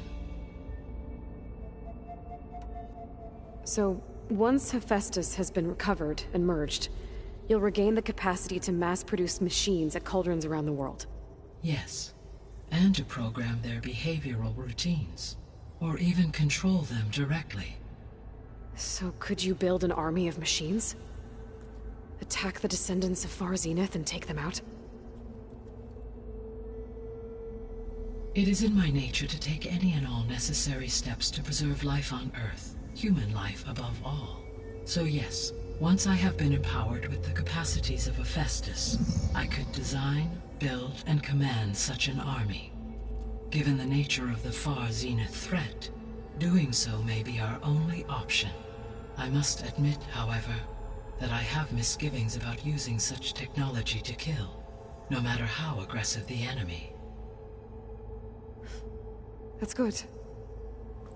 So, once Hephaestus has been recovered and merged, you'll regain the capacity to mass-produce machines at cauldrons around the world. Yes, and to program their behavioral routines, or even control them directly. So could you build an army of machines? Attack the descendants of Far Zenith and take them out? It is in my nature to take any and all necessary steps to preserve life on Earth, human life above all. So yes, once I have been empowered with the capacities of Hephaestus, I could design, build, and command such an army. Given the nature of the Far Zenith threat, doing so may be our only option. I must admit, however, that I have misgivings about using such technology to kill, no matter how aggressive the enemy. That's good.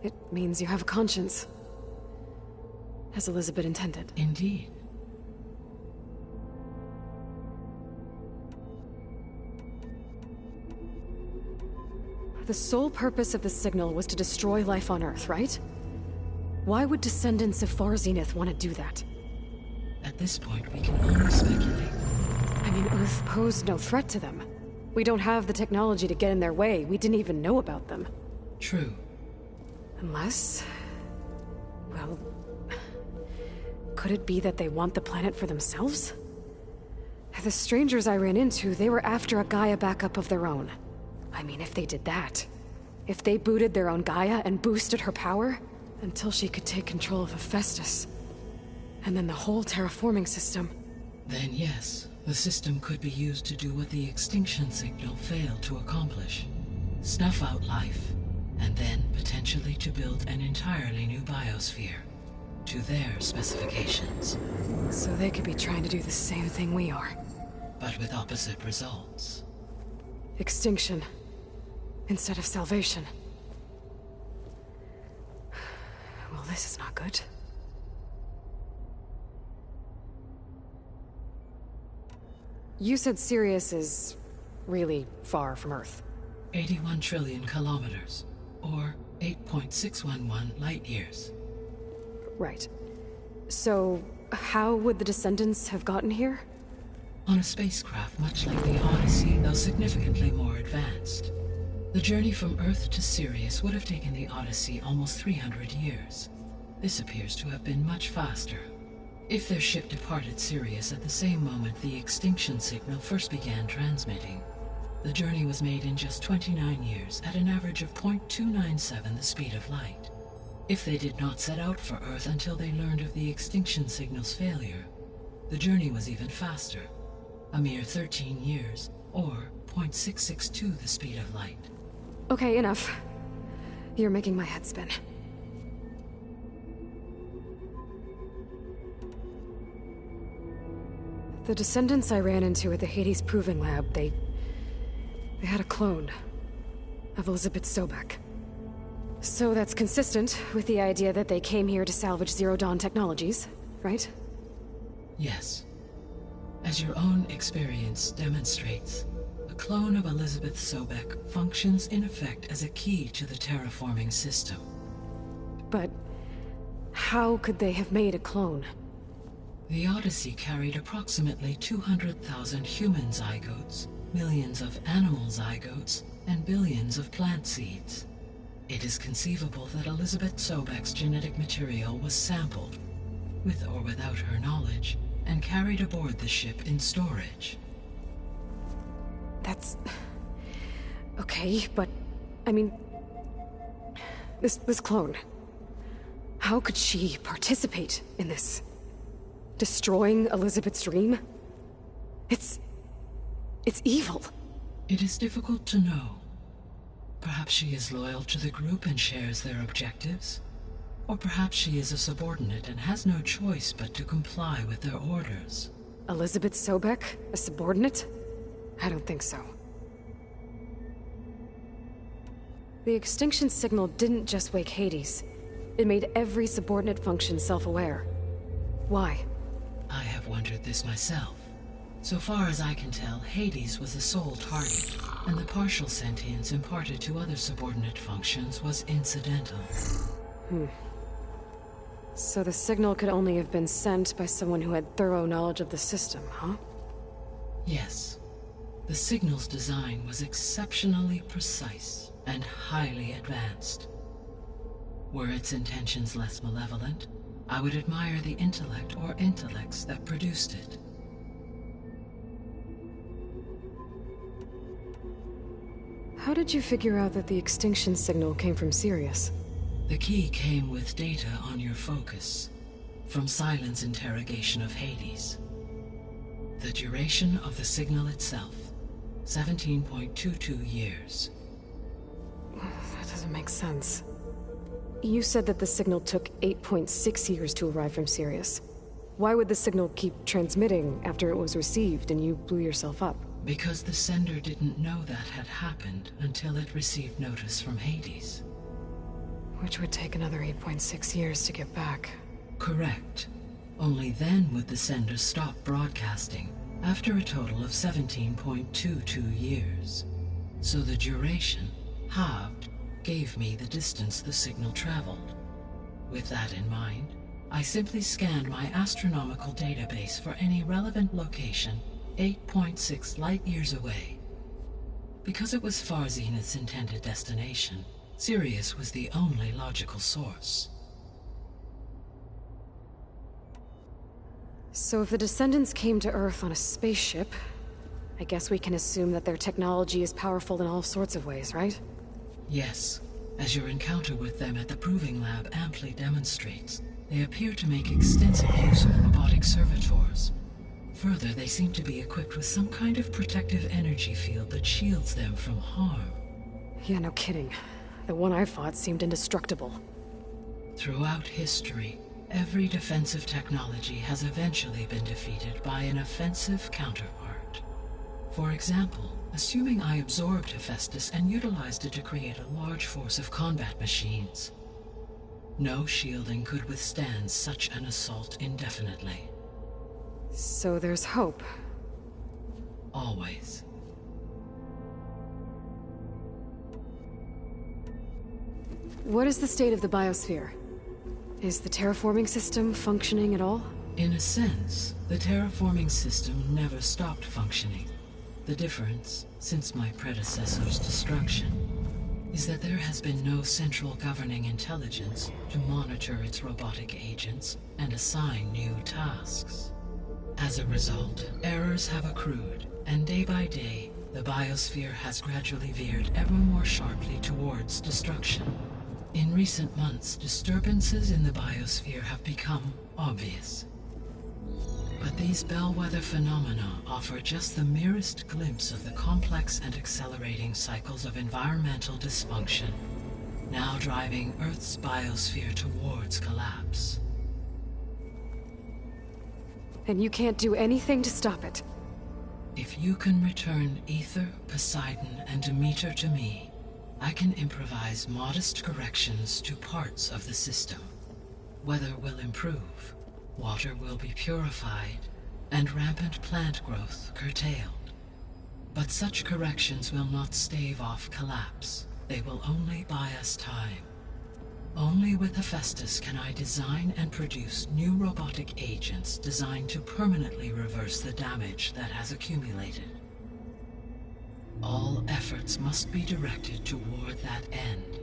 It means you have a conscience. as Elizabeth intended. Indeed. The sole purpose of the signal was to destroy life on Earth, right? Why would descendants of Far Zenith want to do that? At this point, we can only speculate. I mean, Earth posed no threat to them. We don't have the technology to get in their way. We didn't even know about them. True. Unless... well... could it be that they want the planet for themselves? The strangers I ran into, they were after a Gaia backup of their own. I mean, if they did that... if they booted their own Gaia and boosted her power... until she could take control of Hephaestus. And then the whole terraforming system... Then yes, the system could be used to do what the extinction signal failed to accomplish. Snuff out life, and then potentially to build an entirely new biosphere. To their specifications. So they could be trying to do the same thing we are. But with opposite results. Extinction. Instead of salvation. Well, this is not good. You said Sirius is really far from Earth. 81 trillion kilometers, or 8.611 light years. Right. So, how would the descendants have gotten here? On a spacecraft much like the Odyssey, though significantly more advanced. The journey from Earth to Sirius would have taken the Odyssey almost 300 years. This appears to have been much faster. If their ship departed Sirius at the same moment the extinction signal first began transmitting, the journey was made in just 29 years at an average of 0.297 the speed of light. If they did not set out for Earth until they learned of the extinction signal's failure, the journey was even faster, a mere 13 years, or 0.662 the speed of light. Okay, enough. You're making my head spin. The descendants I ran into at the Hades Proving Lab, they had a clone of Elizabeth Sobek. So that's consistent with the idea that they came here to salvage Zero Dawn technologies, right? Yes. As your own experience demonstrates, a clone of Elizabeth Sobek functions in effect as a key to the terraforming system. But how could they have made a clone? The Odyssey carried approximately 200,000 human zygotes, millions of animal zygotes, and billions of plant seeds. It is conceivable that Elizabeth Sobek's genetic material was sampled, with or without her knowledge, and carried aboard the ship in storage. That's... okay, but... I mean... This clone... how could she participate in this? Destroying Elizabeth's dream? It's evil. It is difficult to know. Perhaps she is loyal to the group and shares their objectives. Or perhaps she is a subordinate and has no choice but to comply with their orders. Elizabeth Sobek? A subordinate? I don't think so. The extinction signal didn't just wake Hades. It made every subordinate function self-aware. Why? I have wondered this myself. So far as I can tell, Hades was the sole target, and the partial sentience imparted to other subordinate functions was incidental. So the signal could only have been sent by someone who had thorough knowledge of the system, huh? Yes. The signal's design was exceptionally precise and highly advanced. Were its intentions less malevolent, I would admire the intellect or intellects that produced it. How did you figure out that the extinction signal came from Sirius? The key came with data on your focus, from Silent's interrogation of Hades. The duration of the signal itself, 17.22 years. That doesn't make sense. You said that the signal took 8.6 years to arrive from Sirius. Why would the signal keep transmitting after it was received and you blew yourself up? Because the sender didn't know that had happened until it received notice from Hades. Which would take another 8.6 years to get back. Correct. Only then would the sender stop broadcasting, after a total of 17.22 years. So the duration, halved, gave me the distance the signal traveled. With that in mind, I simply scanned my astronomical database for any relevant location 8.6 light-years away. Because it was Far Zenith's intended destination, Sirius was the only logical source. So if the descendants came to Earth on a spaceship, I guess we can assume that their technology is powerful in all sorts of ways, right? Yes, as your encounter with them at the Proving Lab amply demonstrates, they appear to make extensive use of robotic servitors. Further, they seem to be equipped with some kind of protective energy field that shields them from harm. Yeah, no kidding. The one I fought seemed indestructible. Throughout history, every defensive technology has eventually been defeated by an offensive counterpart. For example, assuming I absorbed Hephaestus and utilized it to create a large force of combat machines. No shielding could withstand such an assault indefinitely. So there's hope. Always. What is the state of the biosphere? Is the terraforming system functioning at all? In a sense, the terraforming system never stopped functioning. The difference, since my predecessor's destruction, is that there has been no central governing intelligence to monitor its robotic agents and assign new tasks. As a result, errors have accrued, and day by day, the biosphere has gradually veered ever more sharply towards destruction. In recent months, disturbances in the biosphere have become obvious. But these bellwether phenomena offer just the merest glimpse of the complex and accelerating cycles of environmental dysfunction, now driving Earth's biosphere towards collapse. And you can't do anything to stop it? If you can return Ether, Poseidon, and Demeter to me, I can improvise modest corrections to parts of the system. Weather will improve, water will be purified, and rampant plant growth curtailed. But such corrections will not stave off collapse. They will only buy us time. Only with Hephaestus can I design and produce new robotic agents designed to permanently reverse the damage that has accumulated. All efforts must be directed toward that end.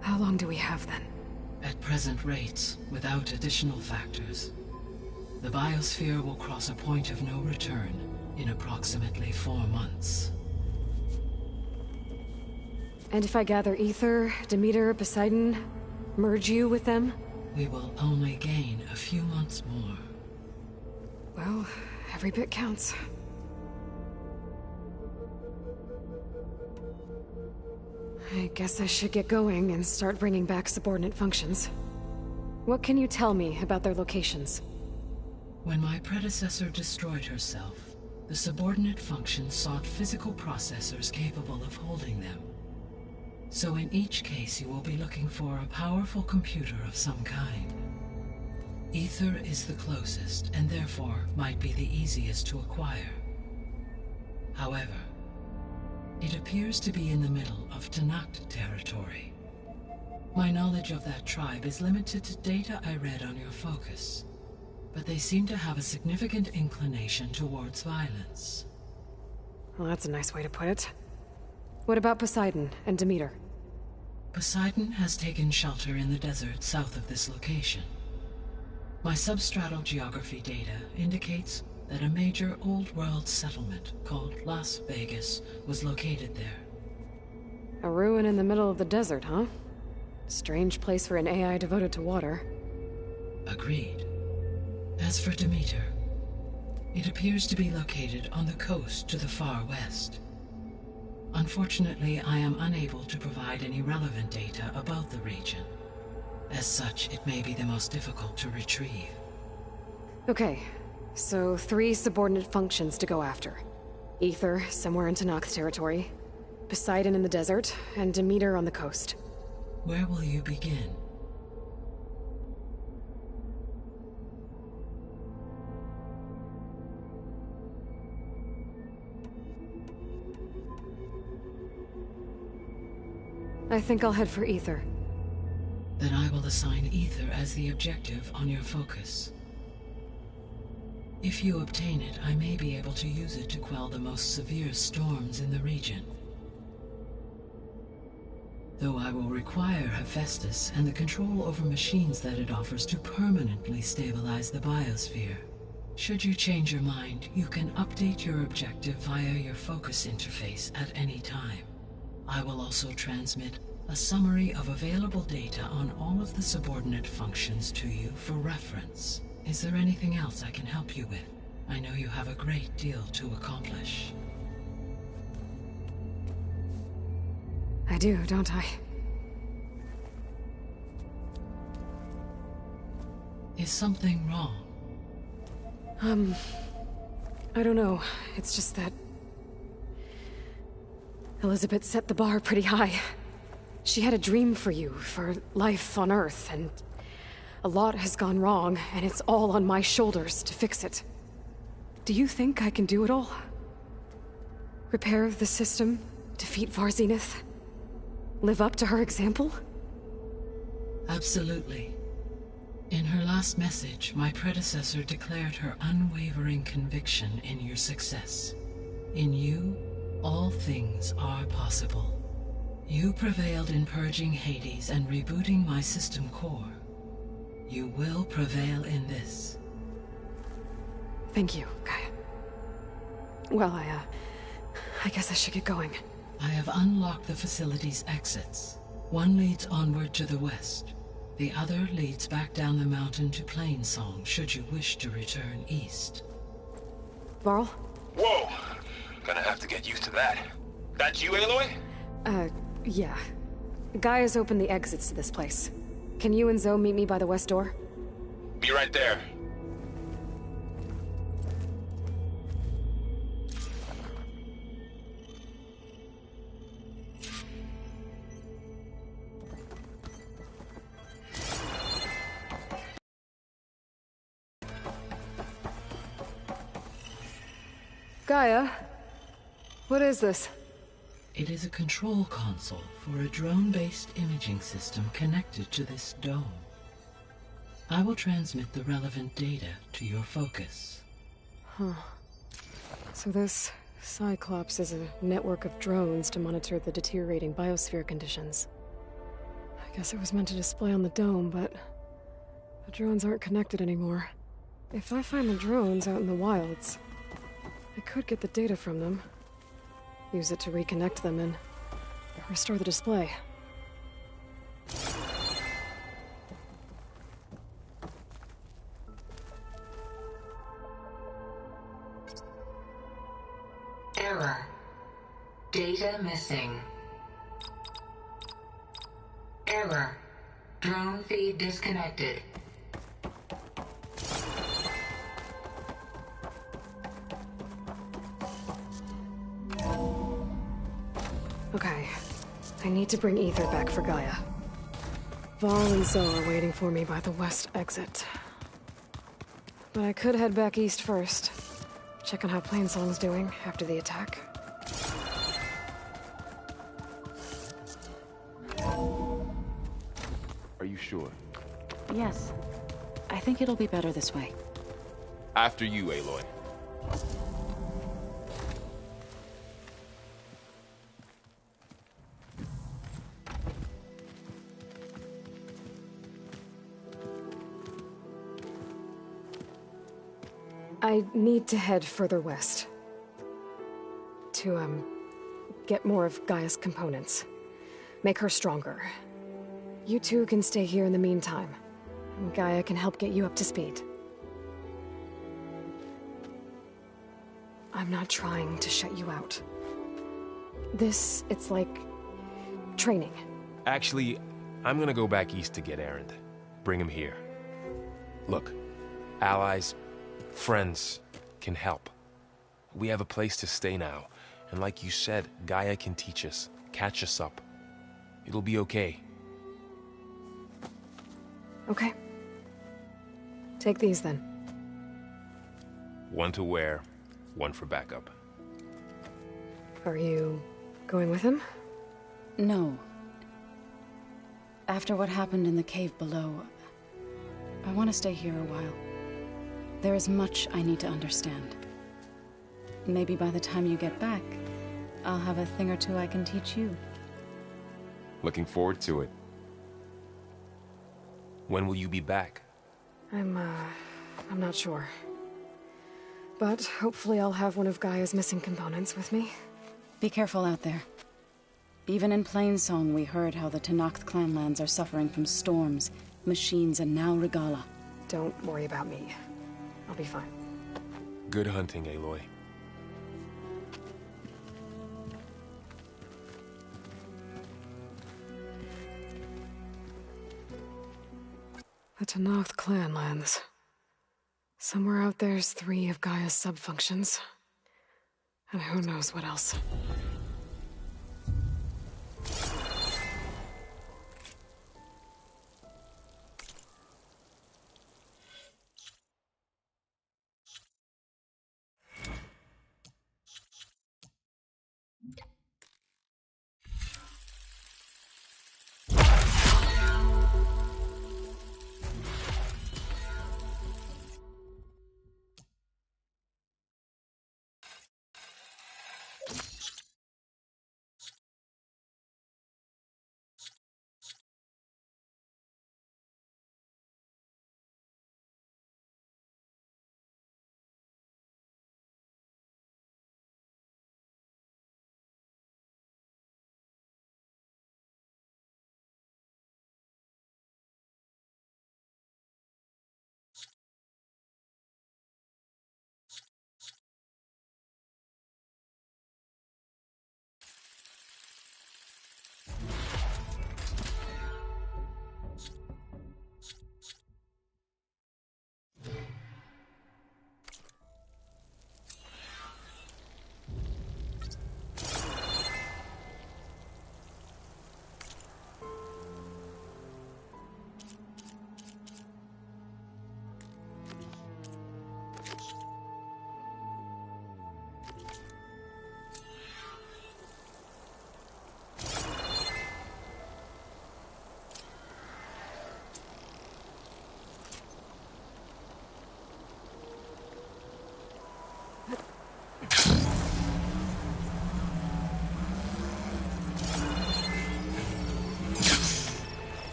How long do we have then? At present rates, without additional factors, the biosphere will cross a point of no return in approximately 4 months. And if I gather Ether, Demeter, Poseidon, merge you with them? We will only gain a few months more. Well, every bit counts. I guess I should get going and start bringing back subordinate functions. What can you tell me about their locations? When my predecessor destroyed herself, the subordinate functions sought physical processors capable of holding them. So in each case you will be looking for a powerful computer of some kind. Ether is the closest, and therefore might be the easiest to acquire. However, it appears to be in the middle of Tanakh territory. My knowledge of that tribe is limited to data I read on your focus, but they seem to have a significant inclination towards violence. Well, that's a nice way to put it. What about Poseidon and Demeter? Poseidon has taken shelter in the desert south of this location. My substratal geography data indicates that a major old-world settlement called Las Vegas was located there. A ruin in the middle of the desert, huh? Strange place for an AI devoted to water. Agreed. As for Demeter, it appears to be located on the coast to the far west. Unfortunately, I am unable to provide any relevant data about the region. As such, it may be the most difficult to retrieve. Okay, so 3 subordinate functions to go after. Ether, somewhere in Tenakth's territory. Poseidon in the desert, and Demeter on the coast. Where will you begin? I think I'll head for Ether. Then I will assign Ether as the objective on your focus. If you obtain it, I may be able to use it to quell the most severe storms in the region. Though I will require Hephaestus and the control over machines that it offers to permanently stabilize the biosphere. Should you change your mind, you can update your objective via your focus interface at any time. I will also transmit a summary of available data on all of the subordinate functions to you for reference. Is there anything else I can help you with? I know you have a great deal to accomplish. I do, don't I? Is something wrong? I don't know. It's just that Elizabeth set the bar pretty high. She had a dream for you, for life on Earth, and a lot has gone wrong, and it's all on my shoulders to fix it. Do you think I can do it all? Repair the system, defeat Varzinith, live up to her example? Absolutely. In her last message, my predecessor declared her unwavering conviction in your success. In you, all things are possible. You prevailed in purging Hades and rebooting my system core. You will prevail in this. Thank you, Gaia. Well, I guess I should get going. I have unlocked the facility's exits. One leads onward to the west. The other leads back down the mountain to Plainsong, should you wish to return east. Varl? Whoa! Gonna have to get used to that. That's you, Aloy? Yeah. Gaia's opened the exits to this place. Can you and Zoe meet me by the west door? Be right there. Gaia? What is this? It is a control console for a drone-based imaging system connected to this dome. I will transmit the relevant data to your focus. Huh. So this Cyclops is a network of drones to monitor the deteriorating biosphere conditions. I guess it was meant to display on the dome, but the drones aren't connected anymore. If I find the drones out in the wilds, I could get the data from them. Use it to reconnect them and restore the display. Error. Data missing. Error. Drone feed disconnected. Okay. I need to bring Ether back for Gaia. Varl and Zoe are waiting for me by the west exit. But I could head back east first. Check on how Plainsong's doing after the attack. Are you sure? Yes. I think it'll be better this way. After you, Aloy. I need to head further west. To, get more of Gaia's components. Make her stronger. You two can stay here in the meantime. Gaia can help get you up to speed. I'm not trying to shut you out. It's like... training. Actually, I'm gonna go back east to get Erend. Bring him here. Look, allies, friends can help. We have a place to stay now, and like you said, Gaia can teach us, catch us up. It'll be okay. Okay. Take these then. One to wear, one for backup. Are you going with him? No. After what happened in the cave below, I want to stay here a while. There is much I need to understand. Maybe by the time you get back, I'll have a thing or two I can teach you. Looking forward to it. When will you be back? I'm not sure. But hopefully I'll have one of Gaia's missing components with me. Be careful out there. Even in Plainsong, we heard how the Tenakth clanlands are suffering from storms, machines, and now Regala. Don't worry about me. I'll be fine. Good hunting, Aloy. The Tenakth clanlands. Somewhere out there's 3 of Gaia's subfunctions. And who knows what else.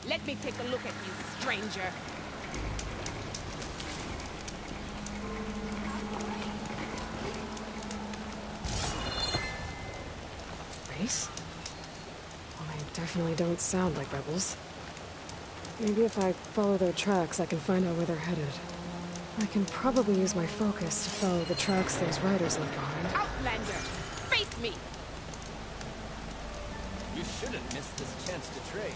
Let me take a look at you, stranger. Race? Well, they definitely don't sound like rebels. Maybe if I follow their tracks, I can find out where they're headed. I can probably use my focus to follow the tracks those riders left behind. Outlander, face me! You shouldn't miss this chance to trade.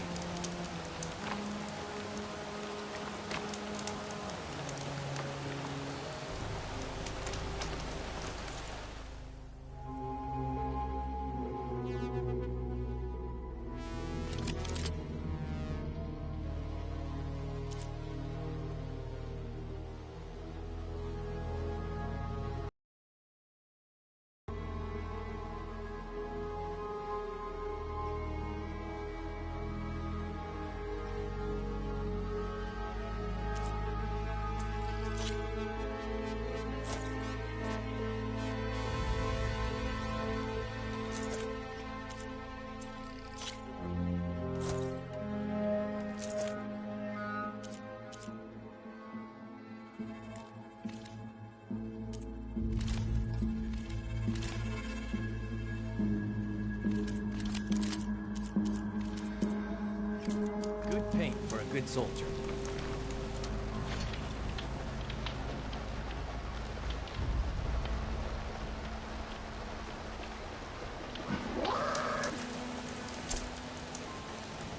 wounded soldier.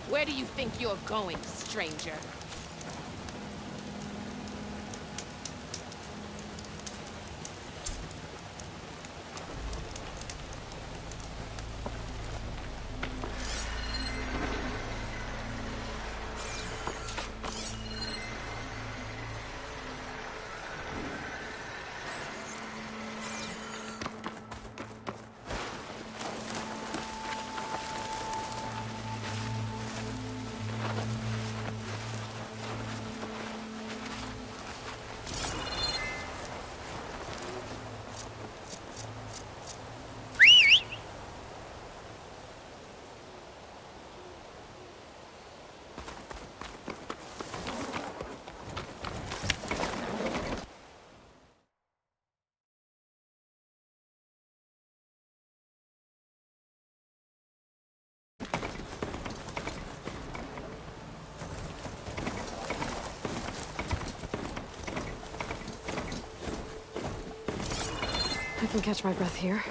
Where do you think you're going, stranger? I can catch my breath here.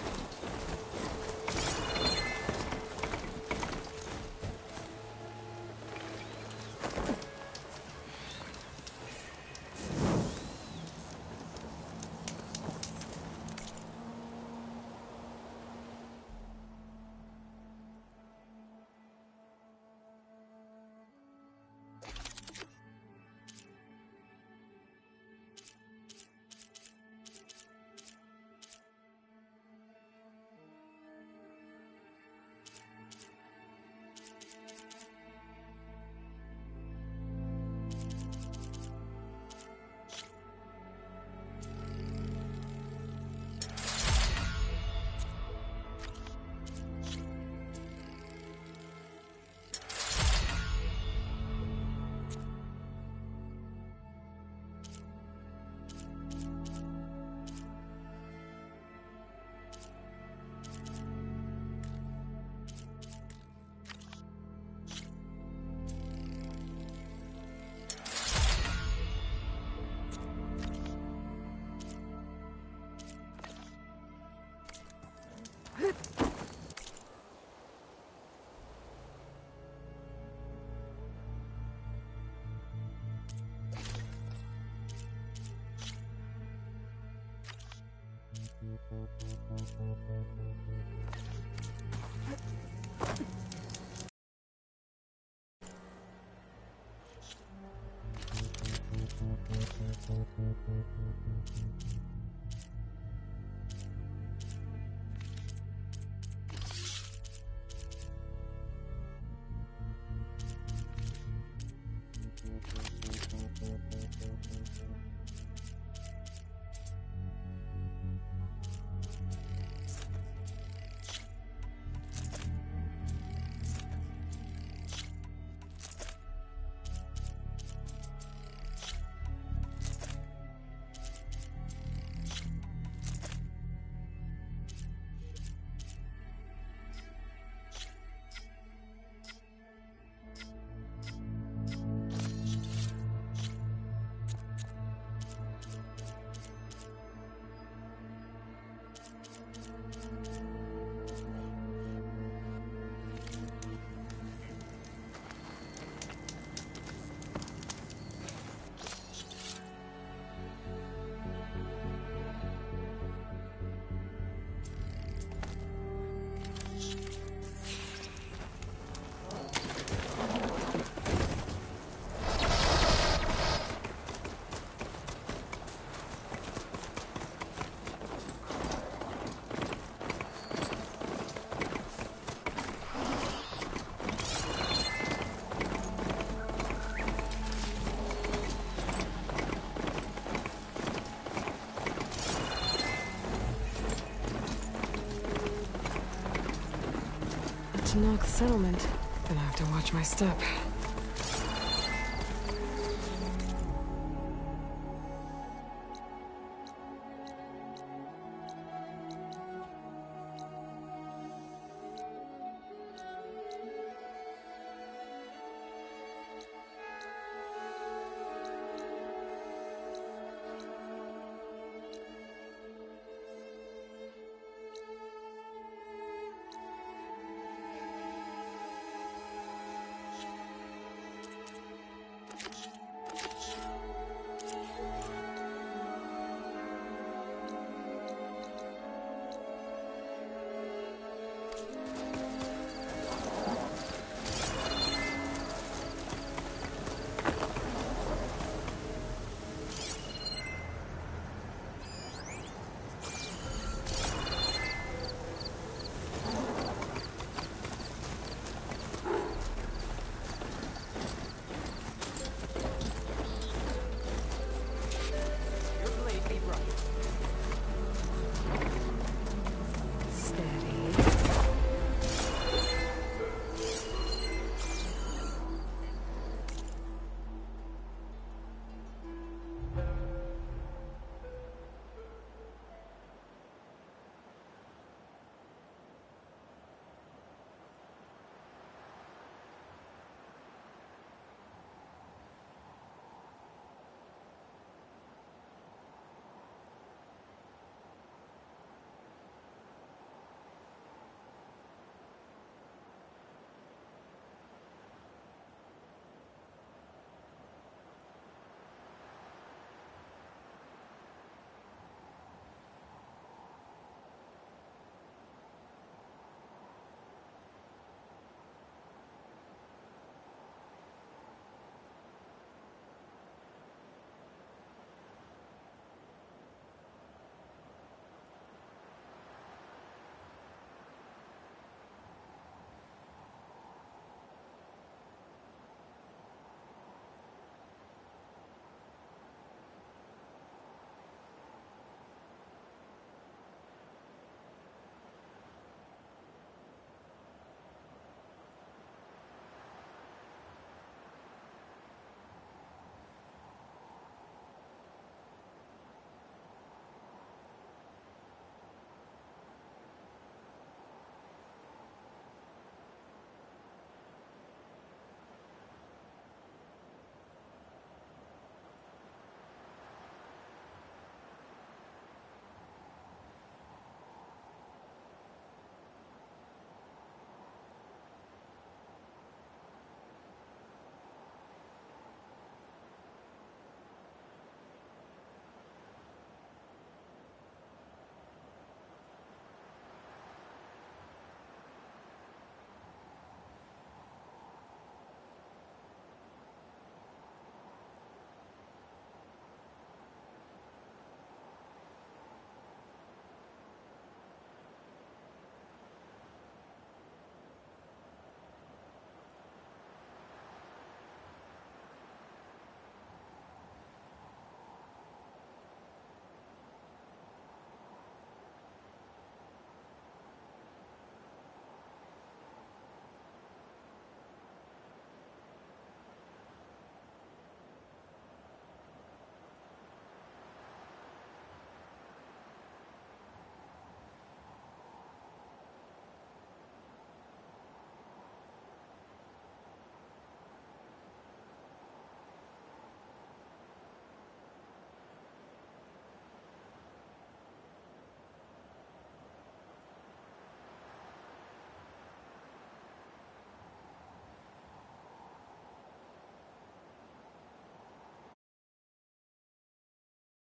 To knock the settlement. Gonna have to watch my step.